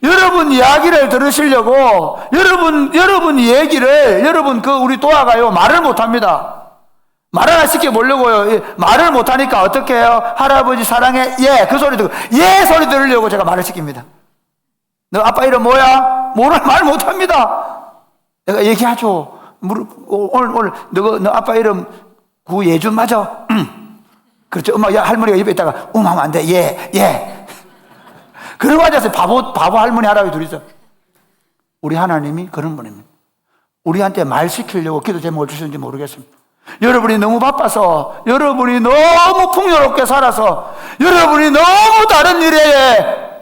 여러분 이야기를 들으시려고 여러분 얘기를 우리 도아가요 말을 못합니다. 말을 안 시켜보려고요. 말을 못하니까 어떻게 해요? 할아버지 사랑해, 그 소리 듣고 소리 들으려고 제가 말을 시킵니다. 너 아빠 이름 뭐야? 말 못합니다. 내가 얘기하죠. 오늘 너 아빠 이름 구예준 맞아? 그렇죠. 엄마, 할머니가 옆에 있다가 하면 안 돼. 예. 그러고 앉아서 바보 할머니 할아버지 둘이서. 우리 하나님이 그런 분입니다. 우리한테 말 시키려고 기도 제목을 주셨는지 모르겠습니다. 여러분이 너무 바빠서, 여러분이 너무 풍요롭게 살아서, 여러분이 너무 다른 일에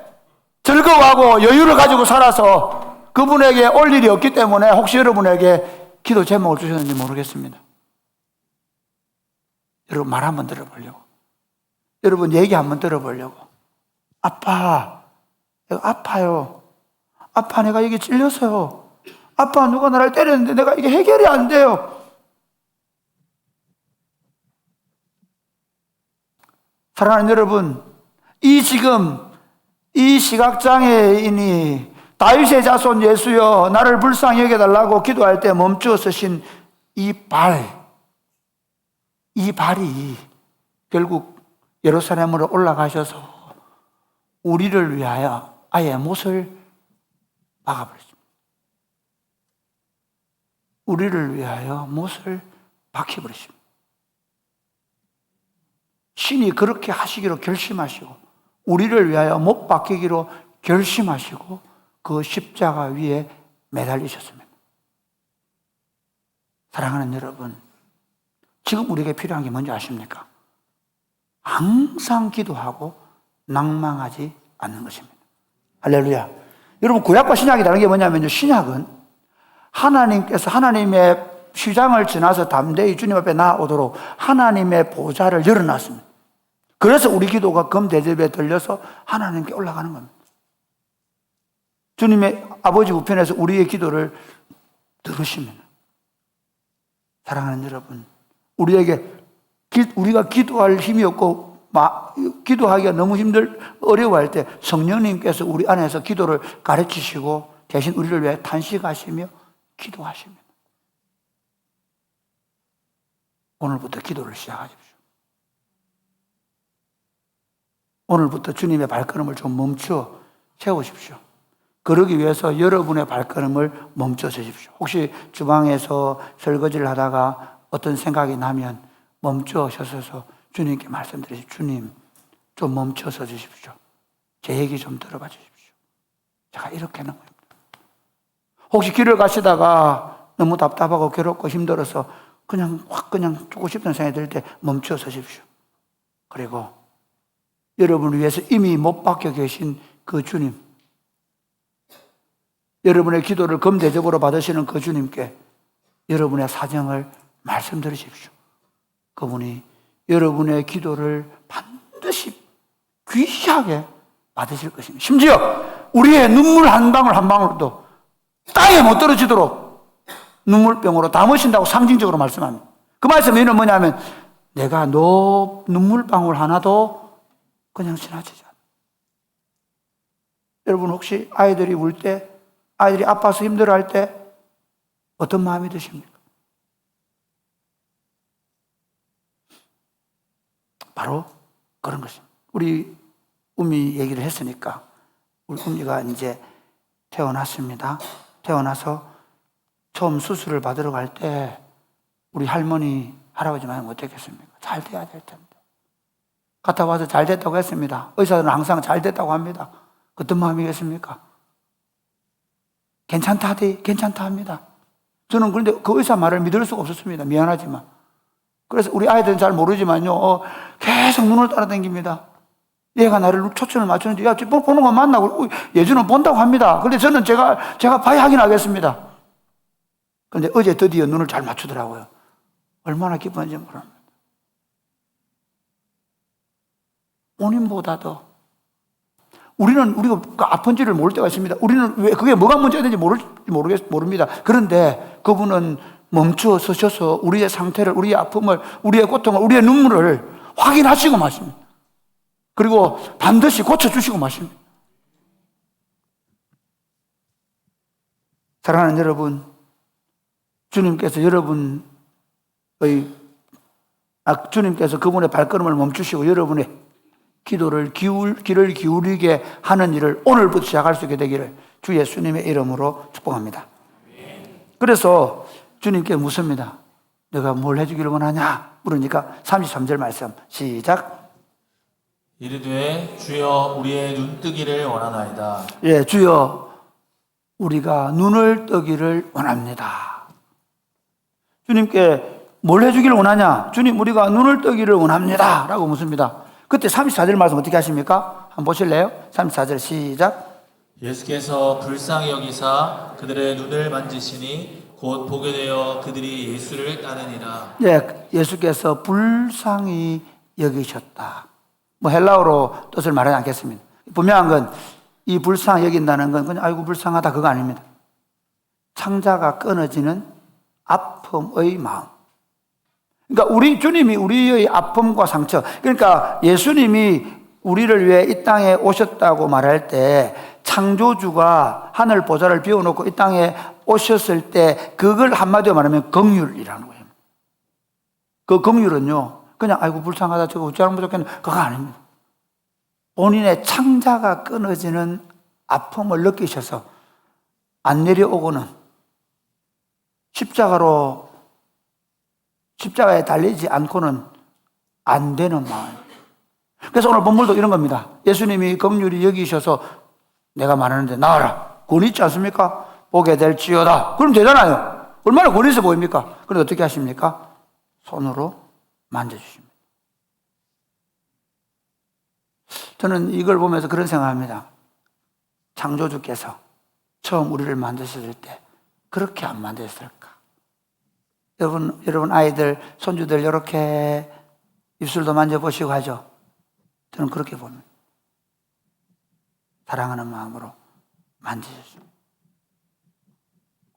즐거워하고 여유를 가지고 살아서 그분에게 올 일이 없기 때문에 혹시 여러분에게 기도 제목을 주셨는지 모르겠습니다. 여러분 말 한번 들어보려고, 여러분 얘기 한번 들어보려고. 아빠, 내가 아파요. 아빠, 내가 이게 찔려서요. 아빠, 누가 나를 때렸는데 내가 이게 해결이 안 돼요. 사랑하는 여러분, 이 시각장애인이 다윗의 자손 예수여 나를 불쌍히 여겨달라고 기도할 때 멈추어 서신 이 발이 결국 예루살렘으로 올라가셔서 우리를 위하여 아예 못을 박아버렸습니다. 우리를 위하여 못을 박혀버렸습니다. 신이 그렇게 하시기로 결심하시고 우리를 위하여 못 박히기로 결심하시고 그 십자가 위에 매달리셨습니다. 사랑하는 여러분, 지금 우리에게 필요한 게 뭔지 아십니까? 항상 기도하고 낭망하지 않는 것입니다. 할렐루야. 여러분, 구약과 신약이 다른 게 뭐냐면요, 신약은 하나님께서 하나님의 시장을 지나서 담대히 주님 앞에 나오도록 하나님의 보좌를 열어놨습니다. 그래서 우리 기도가 금대접에 들려서 하나님께 올라가는 겁니다. 주님의 아버지 우편에서 우리의 기도를 들으십니다. 사랑하는 여러분, 우리가 기도할 힘이 없고 기도하기가 너무 어려워할 때 성령님께서 우리 안에서 기도를 가르치시고 대신 우리를 위해 탄식하시며 기도하십니다. 오늘부터 기도를 시작하십시오. 오늘부터 주님의 발걸음을 좀 멈춰 세우십시오. 그러기 위해서 여러분의 발걸음을 멈춰 주십시오. 혹시 주방에서 설거지를 하다가 어떤 생각이 나면 멈춰 서서 주님께 말씀드리십시오. 주님, 좀 멈춰서 주십시오. 제 얘기 좀 들어봐 주십시오. 제가 이렇게 하는 겁니다. 혹시 길을 가시다가 너무 답답하고 괴롭고 힘들어서 그냥 죽고 싶은 생각이 들 때 멈춰 서십시오. 그리고 여러분을 위해서 이미 못 박혀 계신 그 주님, 여러분의 기도를 금대접으로 받으시는 그 주님께 여러분의 사정을 말씀드리십시오. 그분이 여러분의 기도를 반드시 귀하게 받으실 것입니다. 심지어 우리의 눈물 한 방울 한 방울도 땅에 못 떨어지도록 눈물병으로 담으신다고 상징적으로 말씀합니다. 그 말씀의 의미는 뭐냐면 내가 너 눈물방울 하나도 그냥 지나치지 않아. 여러분 혹시 아이들이 울 때, 아이들이 아파서 힘들어할 때 어떤 마음이 드십니까? 바로 그런 것입니다. 우리 우미 얘기를 했으니까 우리 우미가 이제 태어났습니다. 태어나서 처음 수술을 받으러 갈 때 우리 할머니, 할아버지 마음이 어땠겠습니까? 잘 돼야 될 텐데. 갔다 와서 잘 됐다고 했습니다. 의사들은 항상 잘 됐다고 합니다. 어떤 마음이겠습니까? 괜찮다 합니다. 저는 그런데 그 의사 말을 믿을 수가 없었습니다. 미안하지만. 그래서 우리 아이들은 잘 모르지만요, 계속 눈을 따라다닙니다. 얘가 나를 초점을 맞추는데, 야, 보는 거 맞나? 예전은 본다고 합니다. 그런데 저는 제가 봐야 확인하겠습니다. 그런데 어제 드디어 눈을 잘 맞추더라고요. 얼마나 기쁜지 모릅니다. 본인보다도 우리가 아픈지를 모를 때가 있습니다. 우리는 왜 그게 뭐가 문제인지 모릅니다. 그런데 그분은 멈춰 서셔서 우리의 상태를, 우리의 아픔을, 우리의 고통을, 우리의 눈물을 확인하시고 마십니다. 그리고 반드시 고쳐주시고 마십니다. 사랑하는 여러분, 주님께서 주님께서 그분의 발걸음을 멈추시고 여러분의 귀를 기울이게 하는 일을 오늘부터 시작할 수 있게 되기를 주 예수님의 이름으로 축복합니다. 그래서 주님께 묻습니다. 내가 뭘 해주기를 원하냐? 물으니까 33절 말씀 시작. 이르되 주여 우리의 눈뜨기를 원하나이다. 예, 주여 우리가 눈을 뜨기를 원합니다. 주님께 뭘 해주기를 원하냐? 주님 우리가 눈을 뜨기를 원합니다 라고 묻습니다. 그때 34절 말씀 어떻게 하십니까? 한번 보실래요? 34절 시작. 예수께서 불쌍히 여기사 그들의 눈을 만지시니 곧 보게 되어 그들이 예수를 따르니라. 네, 예수께서 불쌍히 여기셨다. 헬라어로 뜻을 말하지 않겠습니다. 분명한 건 이 불쌍히 여긴다는 건 그냥 아이고 불쌍하다 그거 아닙니다. 창자가 끊어지는 아픔의 마음. 그러니까 주님이 우리의 아픔과 상처, 그러니까 예수님이 우리를 위해 이 땅에 오셨다고 말할 때 창조주가 하늘 보좌를 비워놓고 이 땅에 오셨을 때 그걸 한마디로 말하면 긍휼이라는 거예요. 그 긍휼은요, 그냥 아이고 불쌍하다 저거 어찌하면 좋겠네 그거 아닙니다. 본인의 창자가 끊어지는 아픔을 느끼셔서 안 내려오고는 십자가에 달리지 않고는 안 되는 마음. 그래서 오늘 본문도 이런 겁니다. 예수님이 긍휼히 여기셔서 내가 말하는데 나와라. 권위 있지 않습니까? 보게 될지어다. 그럼 되잖아요. 얼마나 권위 있어 보입니까? 그런데 어떻게 하십니까? 손으로 만져주십니다. 저는 이걸 보면서 그런 생각합니다. 창조주께서 처음 우리를 만드셨을 때 그렇게 안 만드셨을까? 여러분 아이들, 손주들 이렇게 입술도 만져보시고 하죠. 저는 그렇게 봅니다. 사랑하는 마음으로 만지셨습니다.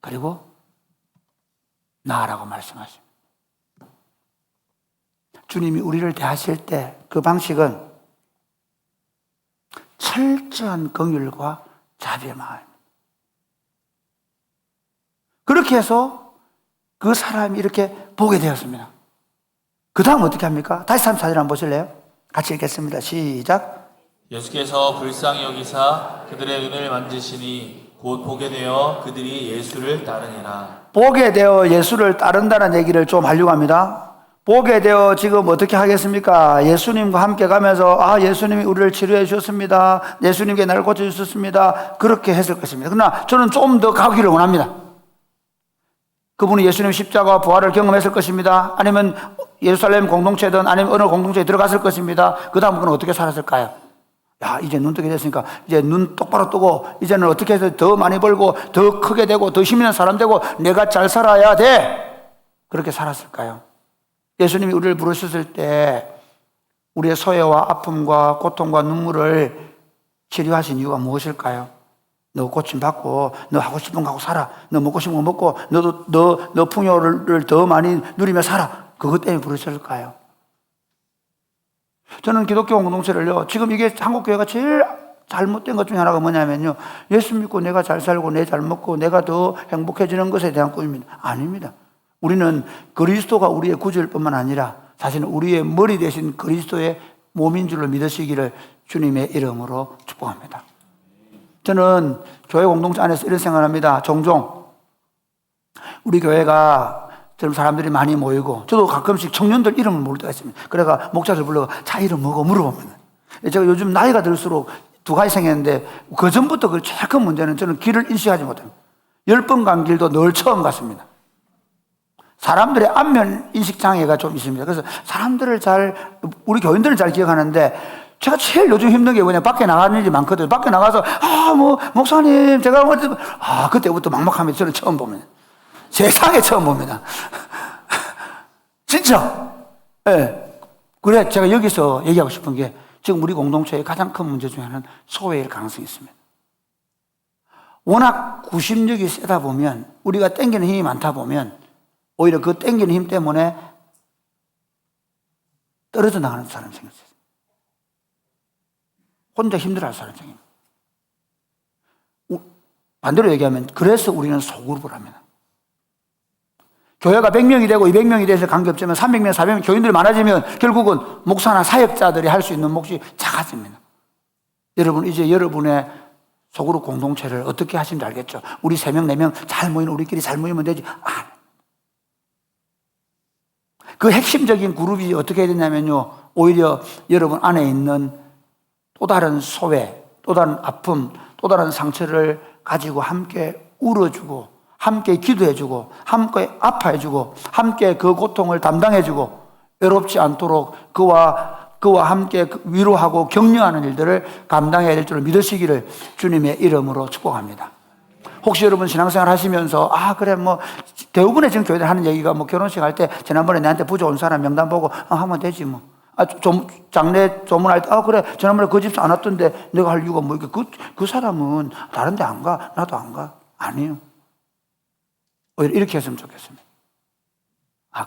그리고 나라고 말씀하십니다. 주님이 우리를 대하실 때 그 방식은 철저한 긍휼과 자비의 마음. 그렇게 해서 그 사람이 이렇게 보게 되었습니다. 그 다음 어떻게 합니까? 다시 34절 한번 보실래요? 같이 읽겠습니다. 시작. 예수께서 불쌍히 여기사 그들의 눈을 만지시니 곧 보게 되어 그들이 예수를 따르니라. 보게 되어 예수를 따른다는 얘기를 좀 하려고 합니다. 보게 되어 지금 어떻게 하겠습니까? 예수님과 함께 가면서 예수님이 우리를 치료해 주셨습니다. 예수님께 나를 고쳐주셨습니다. 그렇게 했을 것입니다. 그러나 저는 좀 더 가기를 원합니다. 그분이 예수님 십자가와 부활을 경험했을 것입니다. 아니면 예루살렘 공동체든 아니면 어느 공동체에 들어갔을 것입니다. 그 다음 그는 어떻게 살았을까요? 이제 눈 뜨게 됐으니까 이제 눈 똑바로 뜨고 이제는 어떻게 해서 더 많이 벌고 더 크게 되고 더 힘있는 사람 되고 내가 잘 살아야 돼. 그렇게 살았을까요? 예수님이 우리를 부르셨을 때 우리의 소외와 아픔과 고통과 눈물을 치료하신 이유가 무엇일까요? 너 고침받고 너 하고 싶은 거 하고 살아. 너 먹고 싶은 거 먹고 너 풍요를 더 많이 누리며 살아. 그것 때문에 부르셨을까요? 저는 기독교 공동체를요, 지금 이게 한국교회가 제일 잘못된 것 중에 하나가 뭐냐면요, 예수 믿고 내가 잘 살고 내 잘 먹고 내가 더 행복해지는 것에 대한 꿈입니다. 아닙니다. 우리는 그리스도가 우리의 구주일 뿐만 아니라 사실은 우리의 머리 대신 그리스도의 몸인 줄로 믿으시기를 주님의 이름으로 축복합니다. 저는 교회 공동체 안에서 이런 생각을 합니다. 종종 우리 교회가 젊은 사람들이 많이 모이고 저도 가끔씩 청년들 이름을 모를 때가 있습니다. 그래가 목자를 불러가 자 이름 뭐고 물어봅니다. 제가 요즘 나이가 들수록 두 가지 생겼는데 그 전부터 그 제일 큰 문제는 저는 길을 인식하지 못합니다. 10번 간 길도 늘 처음 갔습니다. 사람들의 안면 인식 장애가 좀 있습니다. 그래서 사람들을 우리 교인들은 잘 기억하는데 제가 제일 요즘 힘든 게 뭐냐, 밖에 나가는 일이 많거든요. 밖에 나가서 목사님 제가 그때부터 막막합니다. 저는 처음 봅니다. 세상에 처음 봅니다. 진짜. 네. 그래 제가 여기서 얘기하고 싶은 게 지금 우리 공동체의 가장 큰 문제 중에 하나는 소외일 가능성이 있습니다. 워낙 구심력이 세다 보면 우리가 땡기는 힘이 많다 보면 오히려 그 땡기는 힘 때문에 떨어져 나가는 사람이 생겼어요. 혼자 힘들어할 사람이 생깁니다. 반대로 얘기하면 그래서 우리는 소그룹을 합니다. 교회가 100명이 되고 200명이 돼서 관계없지만 300명, 400명 교인들이 많아지면 결국은 목사나 사역자들이 할 수 있는 몫이 작아집니다. 여러분 이제 여러분의 소그룹 공동체를 어떻게 하시는지 알겠죠? 우리 3명, 4명 잘 모이는 우리끼리 잘 모이면 되지. 그 핵심적인 그룹이 어떻게 해야 되냐면요, 오히려 여러분 안에 있는 또 다른 소외, 또 다른 아픔, 또 다른 상처를 가지고 함께 울어주고 함께 기도해주고 함께 아파해주고 함께 그 고통을 담당해주고 외롭지 않도록 그와 함께 위로하고 격려하는 일들을 감당해야 될 줄 믿으시기를 주님의 이름으로 축복합니다. 혹시 여러분 신앙생활 하시면서 그래 대부분의 지금 교회들 하는 얘기가 결혼식 할 때 지난번에 나한테 부조 온 사람 명단 보고 하면 되지 장례 조문할 때 그래 지난번에 그 집사 안 왔던데 내가 할 이유가 그 사람은 다른 데 안 가 나도 안 가. 아니에요. 오히려 이렇게 했으면 좋겠습니다.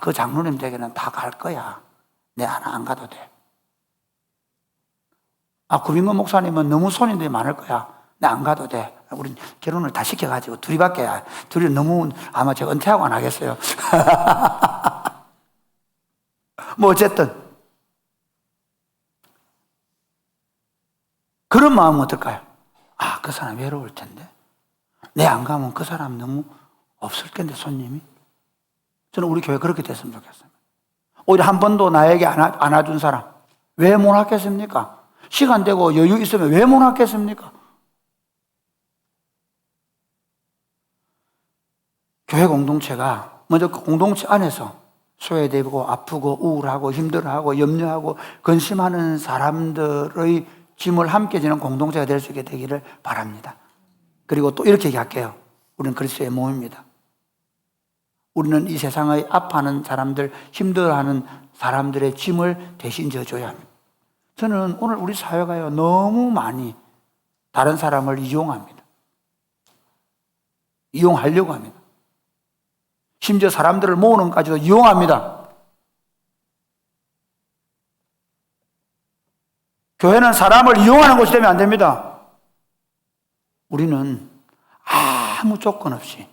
그 장로님 댁에는 다 갈 거야. 내 하나 안 가도 돼. 구민건 목사님은 너무 손님들이 많을 거야. 내 안 가도 돼. 우리 결혼을 다 시켜가지고 둘이밖에, 둘이 너무 아마 제가 은퇴하고 안 하겠어요. 어쨌든. 그런 마음은 어떨까요? 그 사람 외로울 텐데. 내 안 가면 그 사람 너무 없을 텐데, 손님이. 저는 우리 교회 그렇게 됐으면 좋겠어요. 오히려 한 번도 나에게 안아준 사람. 왜 못 왔겠습니까? 시간 되고 여유 있으면 왜 못 왔겠습니까? 교회 공동체가 먼저 그 공동체 안에서 소외되고 아프고 우울하고 힘들어하고 염려하고 근심하는 사람들의 짐을 함께 지는 공동체가 될 수 있게 되기를 바랍니다. 그리고 또 이렇게 얘기할게요. 우리는 그리스도의 몸입니다. 우리는 이 세상의 아파하는 사람들, 힘들어하는 사람들의 짐을 대신 져줘야 합니다. 저는 오늘 우리 사회가요, 너무 많이 다른 사람을 이용합니다. 이용하려고 합니다. 심지어 사람들을 모으는 것까지도 이용합니다. 교회는 사람을 이용하는 곳이 되면 안 됩니다. 우리는 아무 조건 없이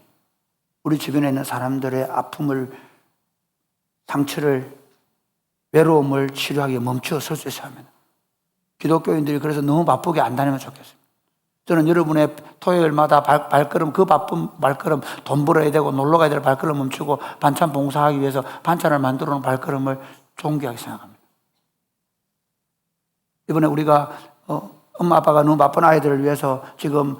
우리 주변에 있는 사람들의 아픔을, 상처를, 외로움을 치료하기에 멈추어 설 수 있어야 합니다. 기독교인들이 그래서 너무 바쁘게 안 다니면 좋겠습니다. 저는 여러분의 토요일마다 발걸음, 그 바쁜 발걸음, 돈 벌어야 되고 놀러 가야 될 발걸음 멈추고 반찬 봉사하기 위해서 반찬을 만들어 놓은 발걸음을 존귀하게 생각합니다. 이번에 우리가 엄마 아빠가 너무 바쁜 아이들을 위해서 지금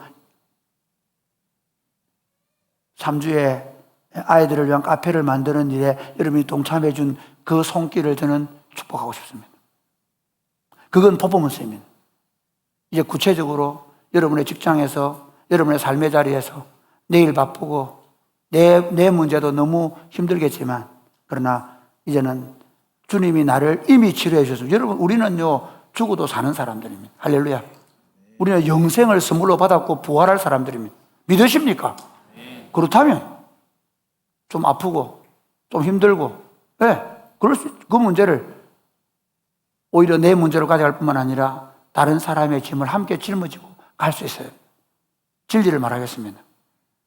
3주에 아이들을 위한 카페를 만드는 일에 여러분이 동참해 준 그 손길을 저는 축복하고 싶습니다. 그건 퍼포먼스입니다. 이제 구체적으로 여러분의 직장에서, 여러분의 삶의 자리에서 내일 바쁘고 내 문제도 너무 힘들겠지만, 그러나 이제는 주님이 나를 이미 치료해 주셨습니다. 여러분, 우리는요 죽어도 사는 사람들입니다. 할렐루야. 우리는 영생을 선물로 받았고 부활할 사람들입니다. 믿으십니까? 그렇다면 좀 아프고 좀 힘들고, 그 문제를 오히려 내 문제로 가져갈 뿐만 아니라 다른 사람의 짐을 함께 짊어지고 갈 수 있어요. 진리를 말하겠습니다.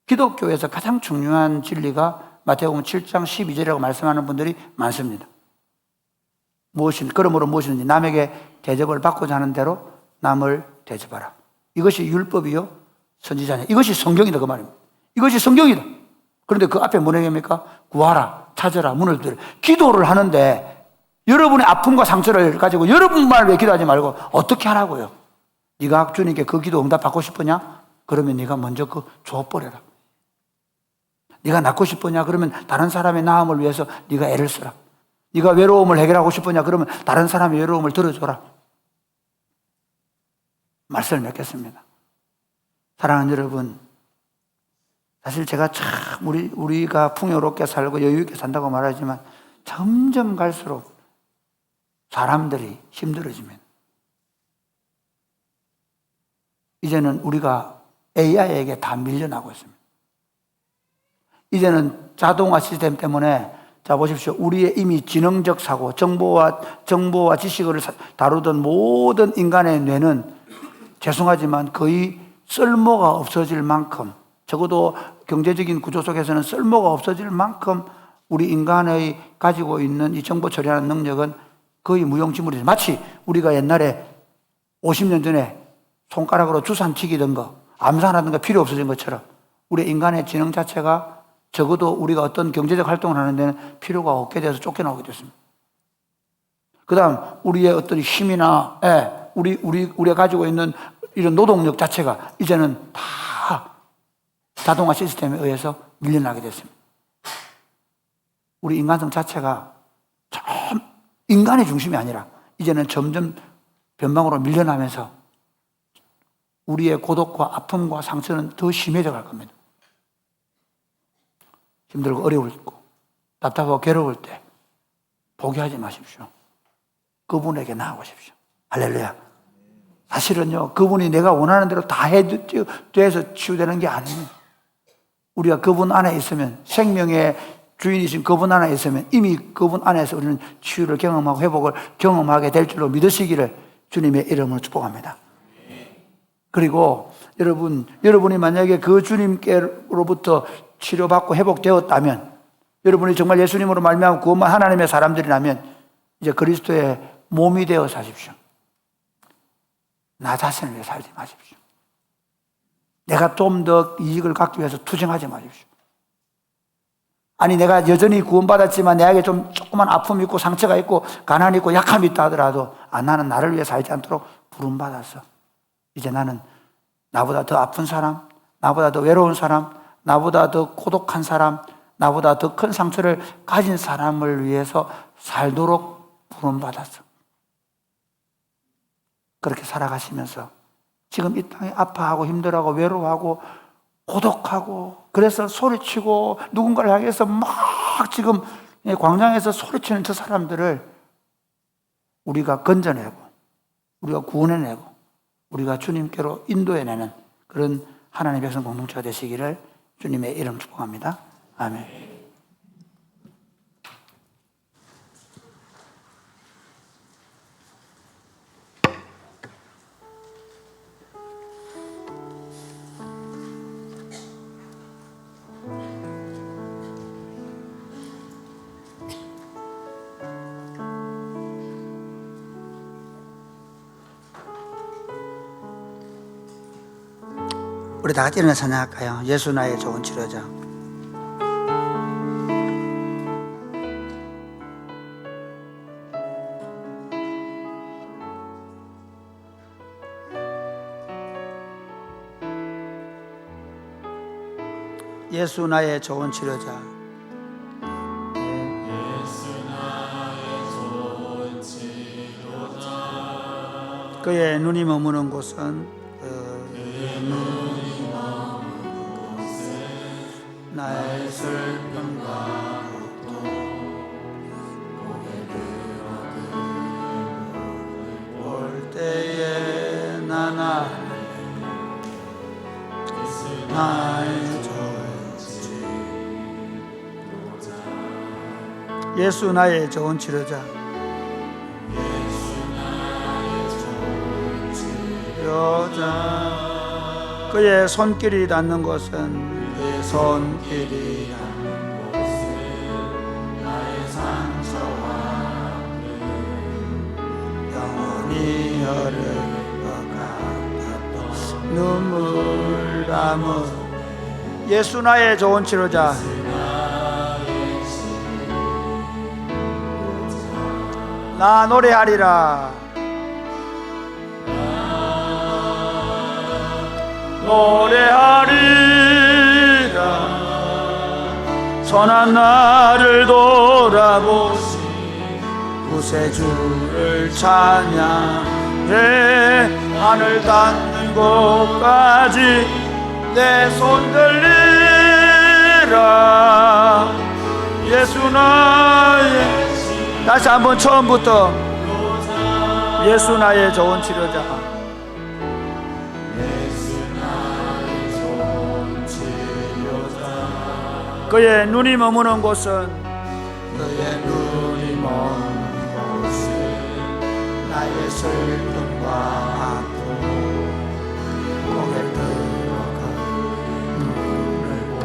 기독교에서 가장 중요한 진리가 마태복음 7장 12절이라고 말씀하는 분들이 많습니다. 그러므로 무엇이든지 남에게 대접을 받고자 하는 대로 남을 대접하라. 이것이 율법이요 선지자냐. 이것이 성경이다, 그 말입니다. 이것이 성경이다. 그런데 그 앞에 뭐라 얘기합니까? 구하라, 찾아라, 문을 두드려. 기도를 하는데 여러분의 아픔과 상처를 가지고 여러분만 왜 기도하지 말고 어떻게 하라고요? 네가 주님께 그 기도 응답 받고 싶으냐? 그러면 네가 먼저 그 줘버려라. 네가 낫고 싶으냐? 그러면 다른 사람의 나음을 위해서 네가 애를 써라. 네가 외로움을 해결하고 싶으냐? 그러면 다른 사람의 외로움을 들어줘라. 말씀을 맺겠습니다. 사랑하는 여러분, 사실 제가 참 우리가 풍요롭게 살고 여유있게 산다고 말하지만 점점 갈수록 사람들이 힘들어집니다. 이제는 우리가 AI에게 다 밀려나고 있습니다. 이제는 자동화 시스템 때문에, 자 보십시오. 우리의 이미 지능적 사고, 정보와 지식을 다루던 모든 인간의 뇌는 죄송하지만 거의 쓸모가 없어질 만큼, 적어도 경제적인 구조 속에서는 쓸모가 없어질 만큼 우리 인간의 가지고 있는 이 정보 처리하는 능력은 거의 무용지물이죠. 마치 우리가 옛날에 50년 전에 손가락으로 주산 튀기던 거, 암산하던 거 필요 없어진 것처럼 우리 인간의 지능 자체가 적어도 우리가 어떤 경제적 활동을 하는 데는 필요가 없게 돼서 쫓겨나오게 됐습니다. 그 다음 우리의 어떤 힘이나 우리가 가지고 있는 이런 노동력 자체가 이제는 다 자동화 시스템에 의해서 밀려나게 됐습니다. 우리 인간성 자체가 참 인간의 중심이 아니라 이제는 점점 변방으로 밀려나면서 우리의 고독과 아픔과 상처는 더 심해져 갈 겁니다. 힘들고 어려울고 답답하고 괴로울 때 포기하지 마십시오. 그분에게 나아오십시오. 할렐루야. 사실은요, 그분이 내가 원하는 대로 다 해줘서 치유되는 게 아닙니다. 우리가 그분 안에 있으면, 생명의 주인이신 그분 안에 있으면 이미 그분 안에서 우리는 치유를 경험하고 회복을 경험하게 될 줄로 믿으시기를 주님의 이름으로 축복합니다. 그리고 여러분이 만약에 그 주님께로부터 치료받고 회복되었다면, 여러분이 정말 예수님으로 말미암아 구원만 하나님의 사람들이라면 이제 그리스도의 몸이 되어 사십시오. 나 자신을 위해 살지 마십시오. 내가 좀 더 이익을 갖기 위해서 투쟁하지 마십시오. 아니 내가 여전히 구원받았지만 내게 좀 조그만 아픔이 있고 상처가 있고 가난이 있고 약함이 있다 하더라도 나는 나를 위해 살지 않도록 부름받았어. 이제 나는 나보다 더 아픈 사람, 나보다 더 외로운 사람, 나보다 더 고독한 사람, 나보다 더 큰 상처를 가진 사람을 위해서 살도록 부름받았어. 그렇게 살아가시면서 지금 이 땅에 아파하고 힘들어하고 외로워하고 고독하고 그래서 소리치고 누군가를 향해서 막 지금 광장에서 소리치는 저 사람들을 우리가 건져내고 우리가 구원해내고 우리가 주님께로 인도해내는 그런 하나님의 백성 공동체가 되시기를 주님의 이름 축복합니다. 아멘. 우리 다 같이 일어나 찬양할까요? 예수 나의 좋은 치료자. 예수 나의 좋은 치료자. 그의 눈이 머무는 곳은 나의 슬픔과 올 때에 나나 나의 예수 나의 좋은 치료자. 여자 그의 손길이 닿는 곳은 그의 손길이 닿는 곳은 나의 상처와 영원히 흐를 것 같았던 눈물 담은 예수 나의 좋은 치료자. 나 노래하리라. 노래하리라. 선한 나를 돌아보시 구세주를 찬양해. 하늘 닿는 곳까지 내 손 들리라. 예수 나의 다시 한번 처음부터 예수 나의 좋은 치료자. 그의 눈이 머무는 곳은 그의 눈이 머무는 곳은 나의 슬픔과 아픔 고개 들어가 눈을 볼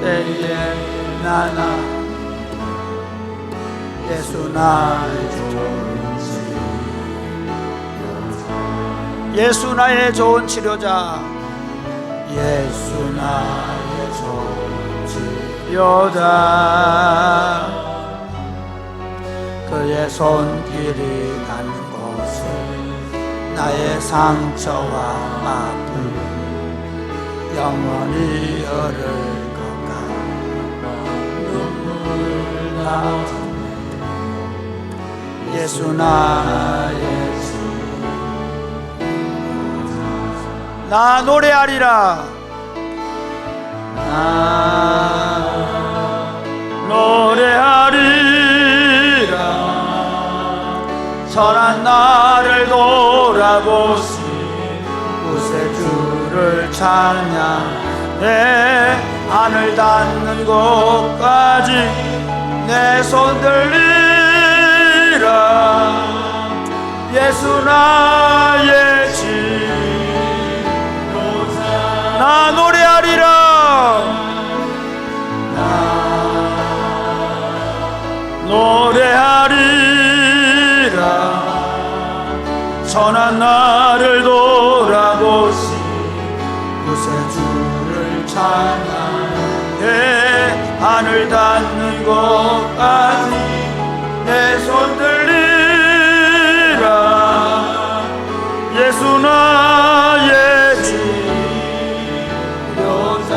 때에 나나 예수 나의 좋은 치료자. 예수 나의 좋은 치료자. 예수 나의 좋은 치료자. 그의 손길이 닿는 곳은 나의 상처와 아픔 영원히 흐를 것 같은 눈물 나 예수 나의 나 노래하리라. 나 노래하리라. 선한 나를 돌아보시 구세주를 찬양해. 하늘 닿는 곳까지 내 손 들리라. 예수 나의 치료자. 나 노래하리라. 나 노래하리라. 선한 나를 돌아보시 구세주를 찬양해. 하늘 닿는 곳까지 내 손 들리라. 예수 나의 치료자.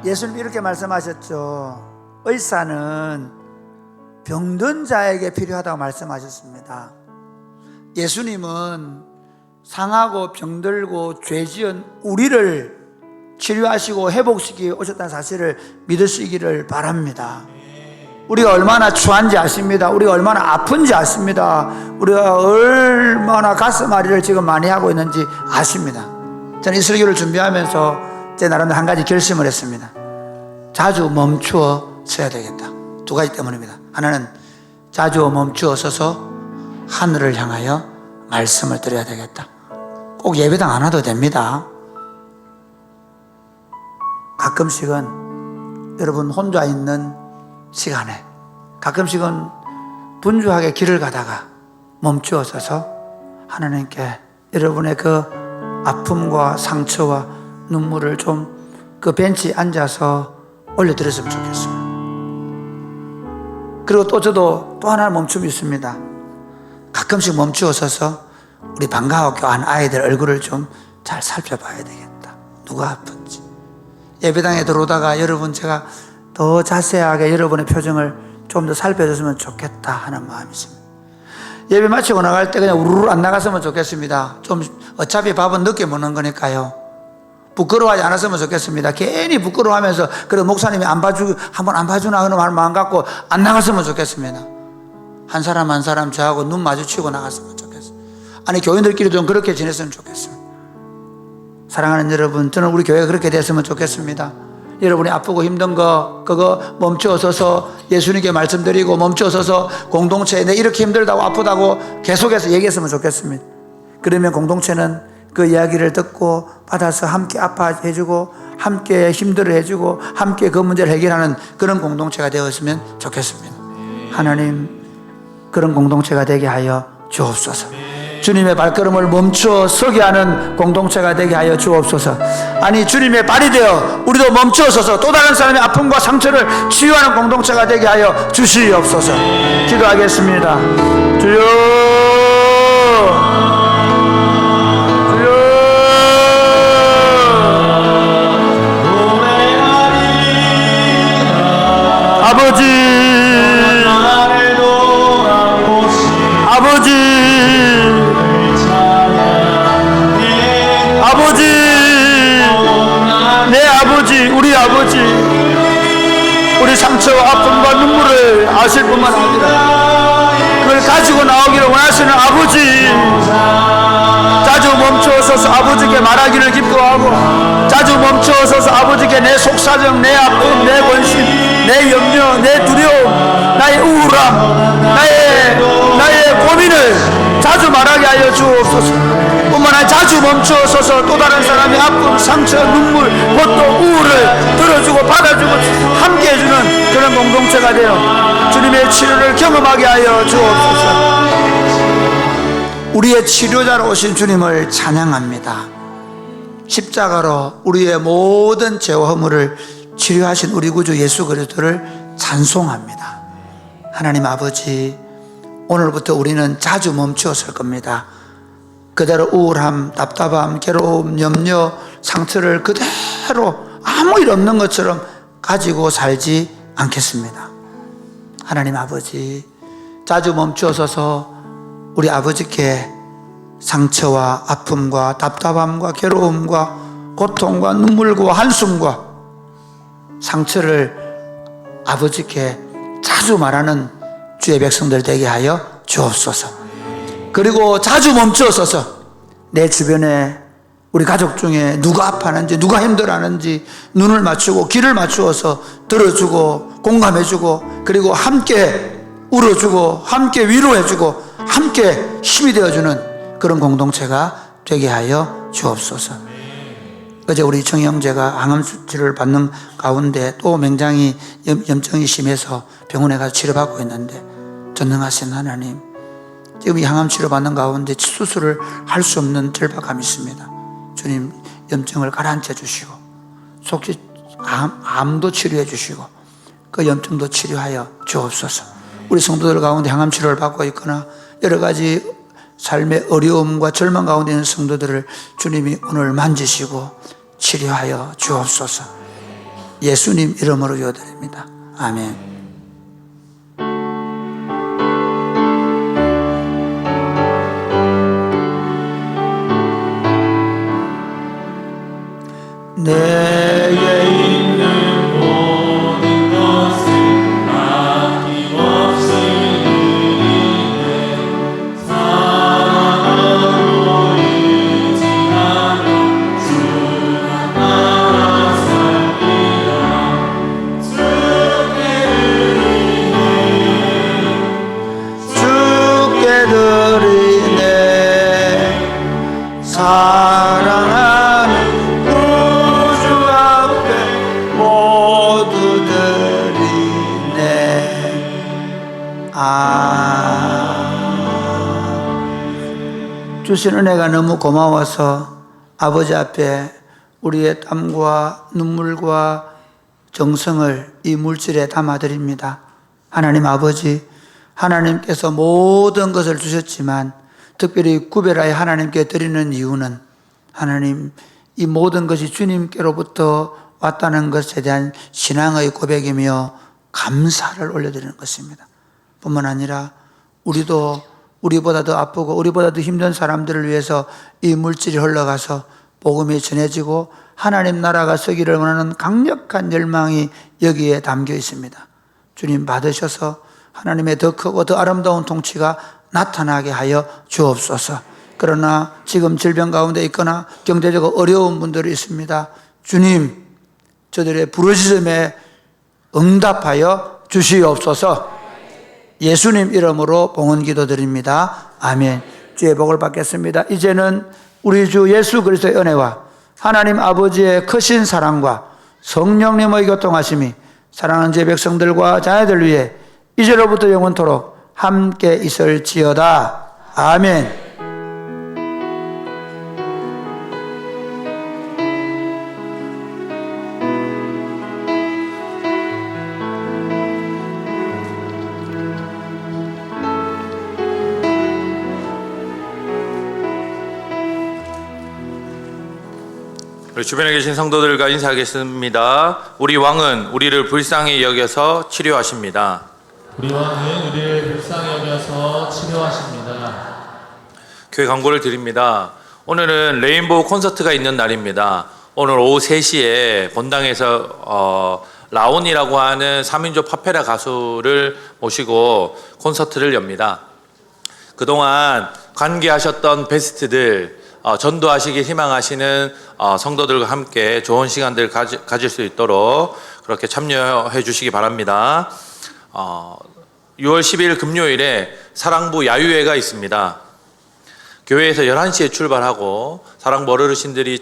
예수님 이렇게 말씀하셨죠. 의사는 병든 자에게 필요하다고 말씀하셨습니다. 예수님은 상하고 병들고 죄지은 우리를 치료하시고 회복시키기 오셨다는 사실을 믿으시기를 바랍니다. 우리가 얼마나 추한지 아십니다. 우리가 얼마나 아픈지 아십니다. 우리가 얼마나 가슴앓이를 지금 많이 하고 있는지 아십니다. 저는 이 설교를 준비하면서 제 나름대로 한 가지 결심을 했습니다. 자주 멈추어 서야 되겠다. 두 가지 때문입니다. 하나는 자주 멈추어 서서 하늘을 향하여 말씀을 드려야 되겠다. 꼭 예배당 안 와도 됩니다. 가끔씩은 여러분 혼자 있는 시간에 가끔씩은 분주하게 길을 가다가 멈추어 서서 하나님께 여러분의 그 아픔과 상처와 눈물을 좀 그 벤치에 앉아서 올려드렸으면 좋겠습니다. 그리고 또 저도 또 하나 멈춤이 있습니다. 가끔씩 멈추어 서서 우리 방과후 교환 아이들 얼굴을 좀 잘 살펴봐야 되겠다. 누가 아픈지. 예배당에 들어오다가 여러분 제가 더 자세하게 여러분의 표정을 좀 더 살펴줬으면 좋겠다 하는 마음이 있습니다. 예배 마치고 나갈 때 그냥 우르르 안 나갔으면 좋겠습니다. 좀 어차피 밥은 늦게 먹는 거니까요. 부끄러워하지 않았으면 좋겠습니다. 괜히 부끄러워하면서 그래 목사님이 한번 안 봐주나 하는 마음 갖고 안 나갔으면 좋겠습니다. 한 사람 한 사람 저하고 눈 마주치고 나갔으면 좋겠습니다. 아니 교인들끼리 좀 그렇게 지냈으면 좋겠습니다. 사랑하는 여러분, 저는 우리 교회가 그렇게 됐으면 좋겠습니다. 여러분이 아프고 힘든 거 그거 멈추어 서서 예수님께 말씀드리고 멈추어 서서 공동체에 내 이렇게 힘들다고 아프다고 계속해서 얘기했으면 좋겠습니다. 그러면 공동체는 그 이야기를 듣고 받아서 함께 아파해 주고 함께 힘들어 해주고 함께 그 문제를 해결하는 그런 공동체가 되었으면 좋겠습니다. 하나님, 그런 공동체가 되게 하여 주옵소서. 주님의 발걸음을 멈추어 서게 하는 공동체가 되게 하여 주옵소서. 아니 주님의 발이 되어 우리도 멈추어 서서 또 다른 사람의 아픔과 상처를 치유하는 공동체가 되게 하여 주시옵소서. 기도하겠습니다. 주여, 주여. 아버지, 아버지, 아버지, 내 아버지, 우리 아버지, 우리 상처와 아픔과 눈물을 아실 뿐만 아니라 그걸 가지고 나오기를 원하시는 아버지, 자주 멈추어서서 아버지께 말하기를 기뻐하고 자주 멈추어서서 아버지께 내 속사정, 내 아픔, 내 권심, 내 염려, 내 두려움, 나의 우울함, 나의 고민을 자주 말하게 하여 주옵소서. 뿐만 아니라 자주 멈추어서서 또 다른 사람의 아픔, 상처, 눈물, 고통, 우울을 들어주고 받아주고 함께 해주는 그런 공동체가 되어 주님의 치료를 경험하게 하여 주옵소서. 우리의 치료자로 오신 주님을 찬양합니다. 십자가로 우리의 모든 죄와 허물을 치료하신 우리 구주 예수 그리스도를 찬송합니다. 하나님 아버지, 오늘부터 우리는 자주 멈추어 설 겁니다. 그대로 우울함, 답답함, 괴로움, 염려, 상처를 그대로 아무 일 없는 것처럼 가지고 살지 않겠습니다. 하나님 아버지, 자주 멈추어 서서 우리 아버지께 상처와 아픔과 답답함과 괴로움과 고통과 눈물과 한숨과 상처를 아버지께 자주 말하는 주의 백성들 되게 하여 주옵소서. 그리고 자주 멈추어서서 내 주변에 우리 가족 중에 누가 아파하는지 누가 힘들어하는지 눈을 맞추고 귀를 맞추어서 들어주고 공감해주고 그리고 함께 울어주고 함께 위로해주고 함께 힘이 되어주는 그런 공동체가 되게 하여 주옵소서. 어제 우리 정 형제가 항암 치료를 받는 가운데 또 맹장이 염증이 심해서 병원에 가서 치료받고 있는데 전능하신 하나님, 지금 이 항암 치료 받는 가운데 수술을 할 수 없는 절박함이 있습니다. 주님, 염증을 가라앉혀 주시고 속히 암도 치료해 주시고 그 염증도 치료하여 주옵소서. 우리 성도들 가운데 항암 치료를 받고 있거나 여러 가지 삶의 어려움과 절망 가운데 있는 성도들을 주님이 오늘 만지시고 치료하여 주옵소서. 예수님 이름으로 기도드립니다. 아멘. 내게 있는 모든 것을 아낌없이 드리네. 사랑으로 의지하며 주만 따라 살리라. 주께 드리네. 사랑하는 주신 은혜가 너무 고마워서 아버지 앞에 우리의 땀과 눈물과 정성을 이 물질에 담아드립니다. 하나님 아버지, 하나님께서 모든 것을 주셨지만 특별히 구별하여 하나님께 드리는 이유는 하나님, 이 모든 것이 주님께로부터 왔다는 것에 대한 신앙의 고백이며 감사를 올려드리는 것입니다. 뿐만 아니라 우리도 우리보다 더 아프고 우리보다 더 힘든 사람들을 위해서 이 물질이 흘러가서 복음이 전해지고 하나님 나라가 서기를 원하는 강력한 열망이 여기에 담겨 있습니다. 주님 받으셔서 하나님의 더 크고 더 아름다운 통치가 나타나게 하여 주옵소서. 그러나 지금 질병 가운데 있거나 경제적으로 어려운 분들이 있습니다. 주님, 저들의 부르짖음에 응답하여 주시옵소서. 예수님 이름으로 봉헌 기도드립니다. 아멘. 주의 복을 받겠습니다. 이제는 우리 주 예수 그리스도의 은혜와 하나님 아버지의 크신 사랑과 성령님의 교통하심이 사랑하는 제 백성들과 자녀들 위해 이제로부터 영원토록 함께 있을지어다. 아멘. 우리 주변에 계신 성도들과 인사하겠습니다. 우리 왕은 우리를 불쌍히 여겨서 치료하십니다. 우리 왕은 우리를 불쌍히 여겨서 치료하십니다. 교회 광고를 드립니다. 오늘은 레인보우 콘서트가 있는 날입니다. 오늘 오후 3시에 본당에서 라온이라고 하는 3인조 파페라 가수를 모시고 콘서트를 엽니다. 그동안 관계하셨던 베스트들, 전도하시길 희망하시는 성도들과 함께 좋은 시간들 가질 수 있도록 그렇게 참여해 주시기 바랍니다. 6월 10일 금요일에 사랑부 야유회가 있습니다. 교회에서 11시에 출발하고 사랑부 어르신들이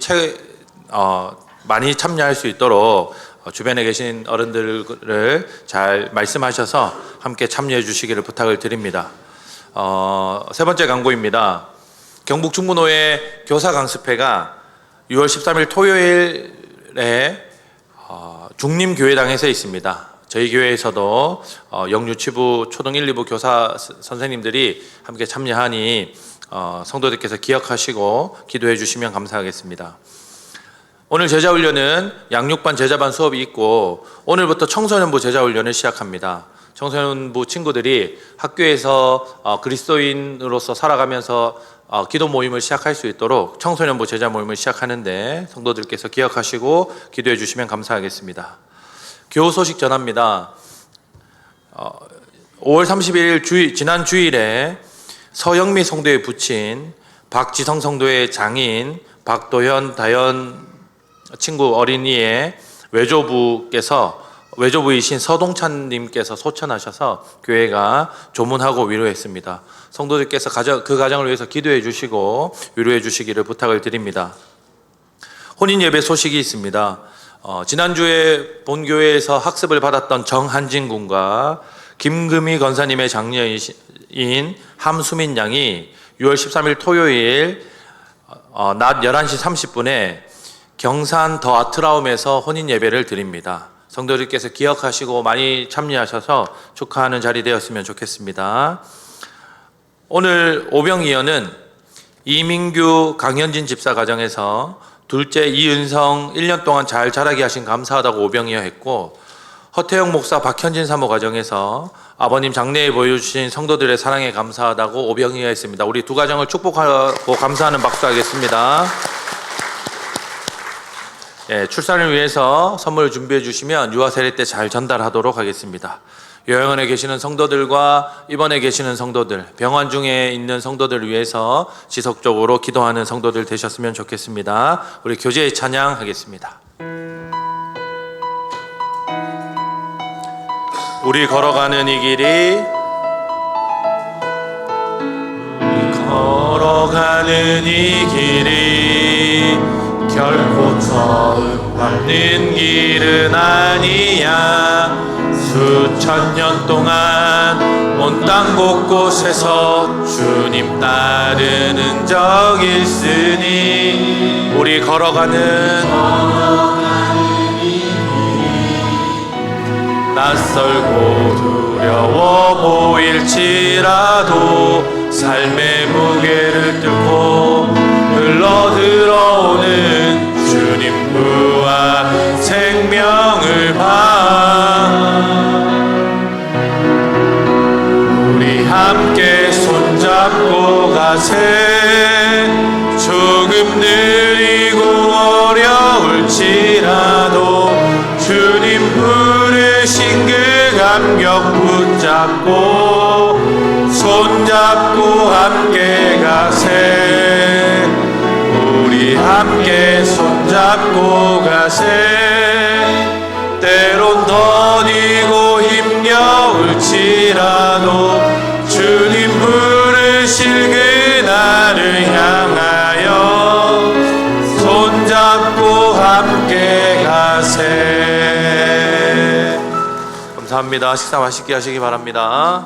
많이 참여할 수 있도록 주변에 계신 어른들을 잘 말씀하셔서 함께 참여해 주시기를 부탁을 드립니다. 세 번째 광고입니다. 경북 중부노회 교사 강습회가 6월 13일 토요일에 중림교회당에서 있습니다. 저희 교회에서도 영유치부 초등 1, 2부 교사 선생님들이 함께 참여하니 성도들께서 기억하시고 기도해 주시면 감사하겠습니다. 오늘 제자훈련은 양육반 제자반 수업이 있고 오늘부터 청소년부 제자훈련을 시작합니다. 청소년부 친구들이 학교에서 그리스도인으로서 살아가면서 기도 모임을 시작할 수 있도록 청소년부 제자 모임을 시작하는데 성도들께서 기억하시고 기도해 주시면 감사하겠습니다. 교우 소식 전합니다. 5월 30일 지난 주일에 서영미 성도의 부친, 박지성 성도의 장인, 박도현 다현 친구 어린이의 외조부이신 서동찬님께서 소천하셔서 교회가 조문하고 위로했습니다. 성도들께서 그 가정을 위해서 기도해 주시고 위로해 주시기를 부탁을 드립니다. 혼인 예배 소식이 있습니다. 지난주에 본교회에서 학습을 받았던 정한진 군과 김금희 권사님의 장녀인 함수민 양이 6월 13일 토요일 낮 11시 30분에 경산 더 아트라움에서 혼인 예배를 드립니다. 성도들께서 기억하시고 많이 참여하셔서 축하하는 자리 되었으면 좋겠습니다. 오늘 오병이어는 이민규 강현진 집사 가정에서 둘째 이은성 1년 동안 잘 자라게 하신 감사하다고 오병이어 했고, 허태영 목사 박현진 사모 가정에서 아버님 장래에 보여주신 성도들의 사랑에 감사하다고 오병이어 했습니다. 우리 두 가정을 축복하고 감사하는 박수 하겠습니다. 출산을 위해서 선물 준비해 주시면 유아 세례 때 잘 전달하도록 하겠습니다. 요양원에 계시는 성도들과 입원에 계시는 성도들, 병원 중에 있는 성도들을 위해서 지속적으로 기도하는 성도들 되셨으면 좋겠습니다. 우리 교제 찬양하겠습니다. 우리 걸어가는 이 길이, 걸어가는 이 길이 결코 처음 밟는 길은 아니야. 수천 년 동안 온 땅 곳곳에서 주님 따르는 적 있으니 우리 걸어가는 낯설고 두려워 보일지라도 삶의 무게를 뚫고 흘러들어오는 주님 부와 생명을 우리 함께 손잡고 가세. 조금 느리고 어려울지라도 주님 부르신 그 감격 붙잡고 손잡고 함께 가세. 우리 함께 손잡고 가세. 때론 더디고 힘겨울지라도 주님 부르실 그날을 향하여 손잡고 함께 가세. 감사합니다. 식사 맛있게 하시기 바랍니다.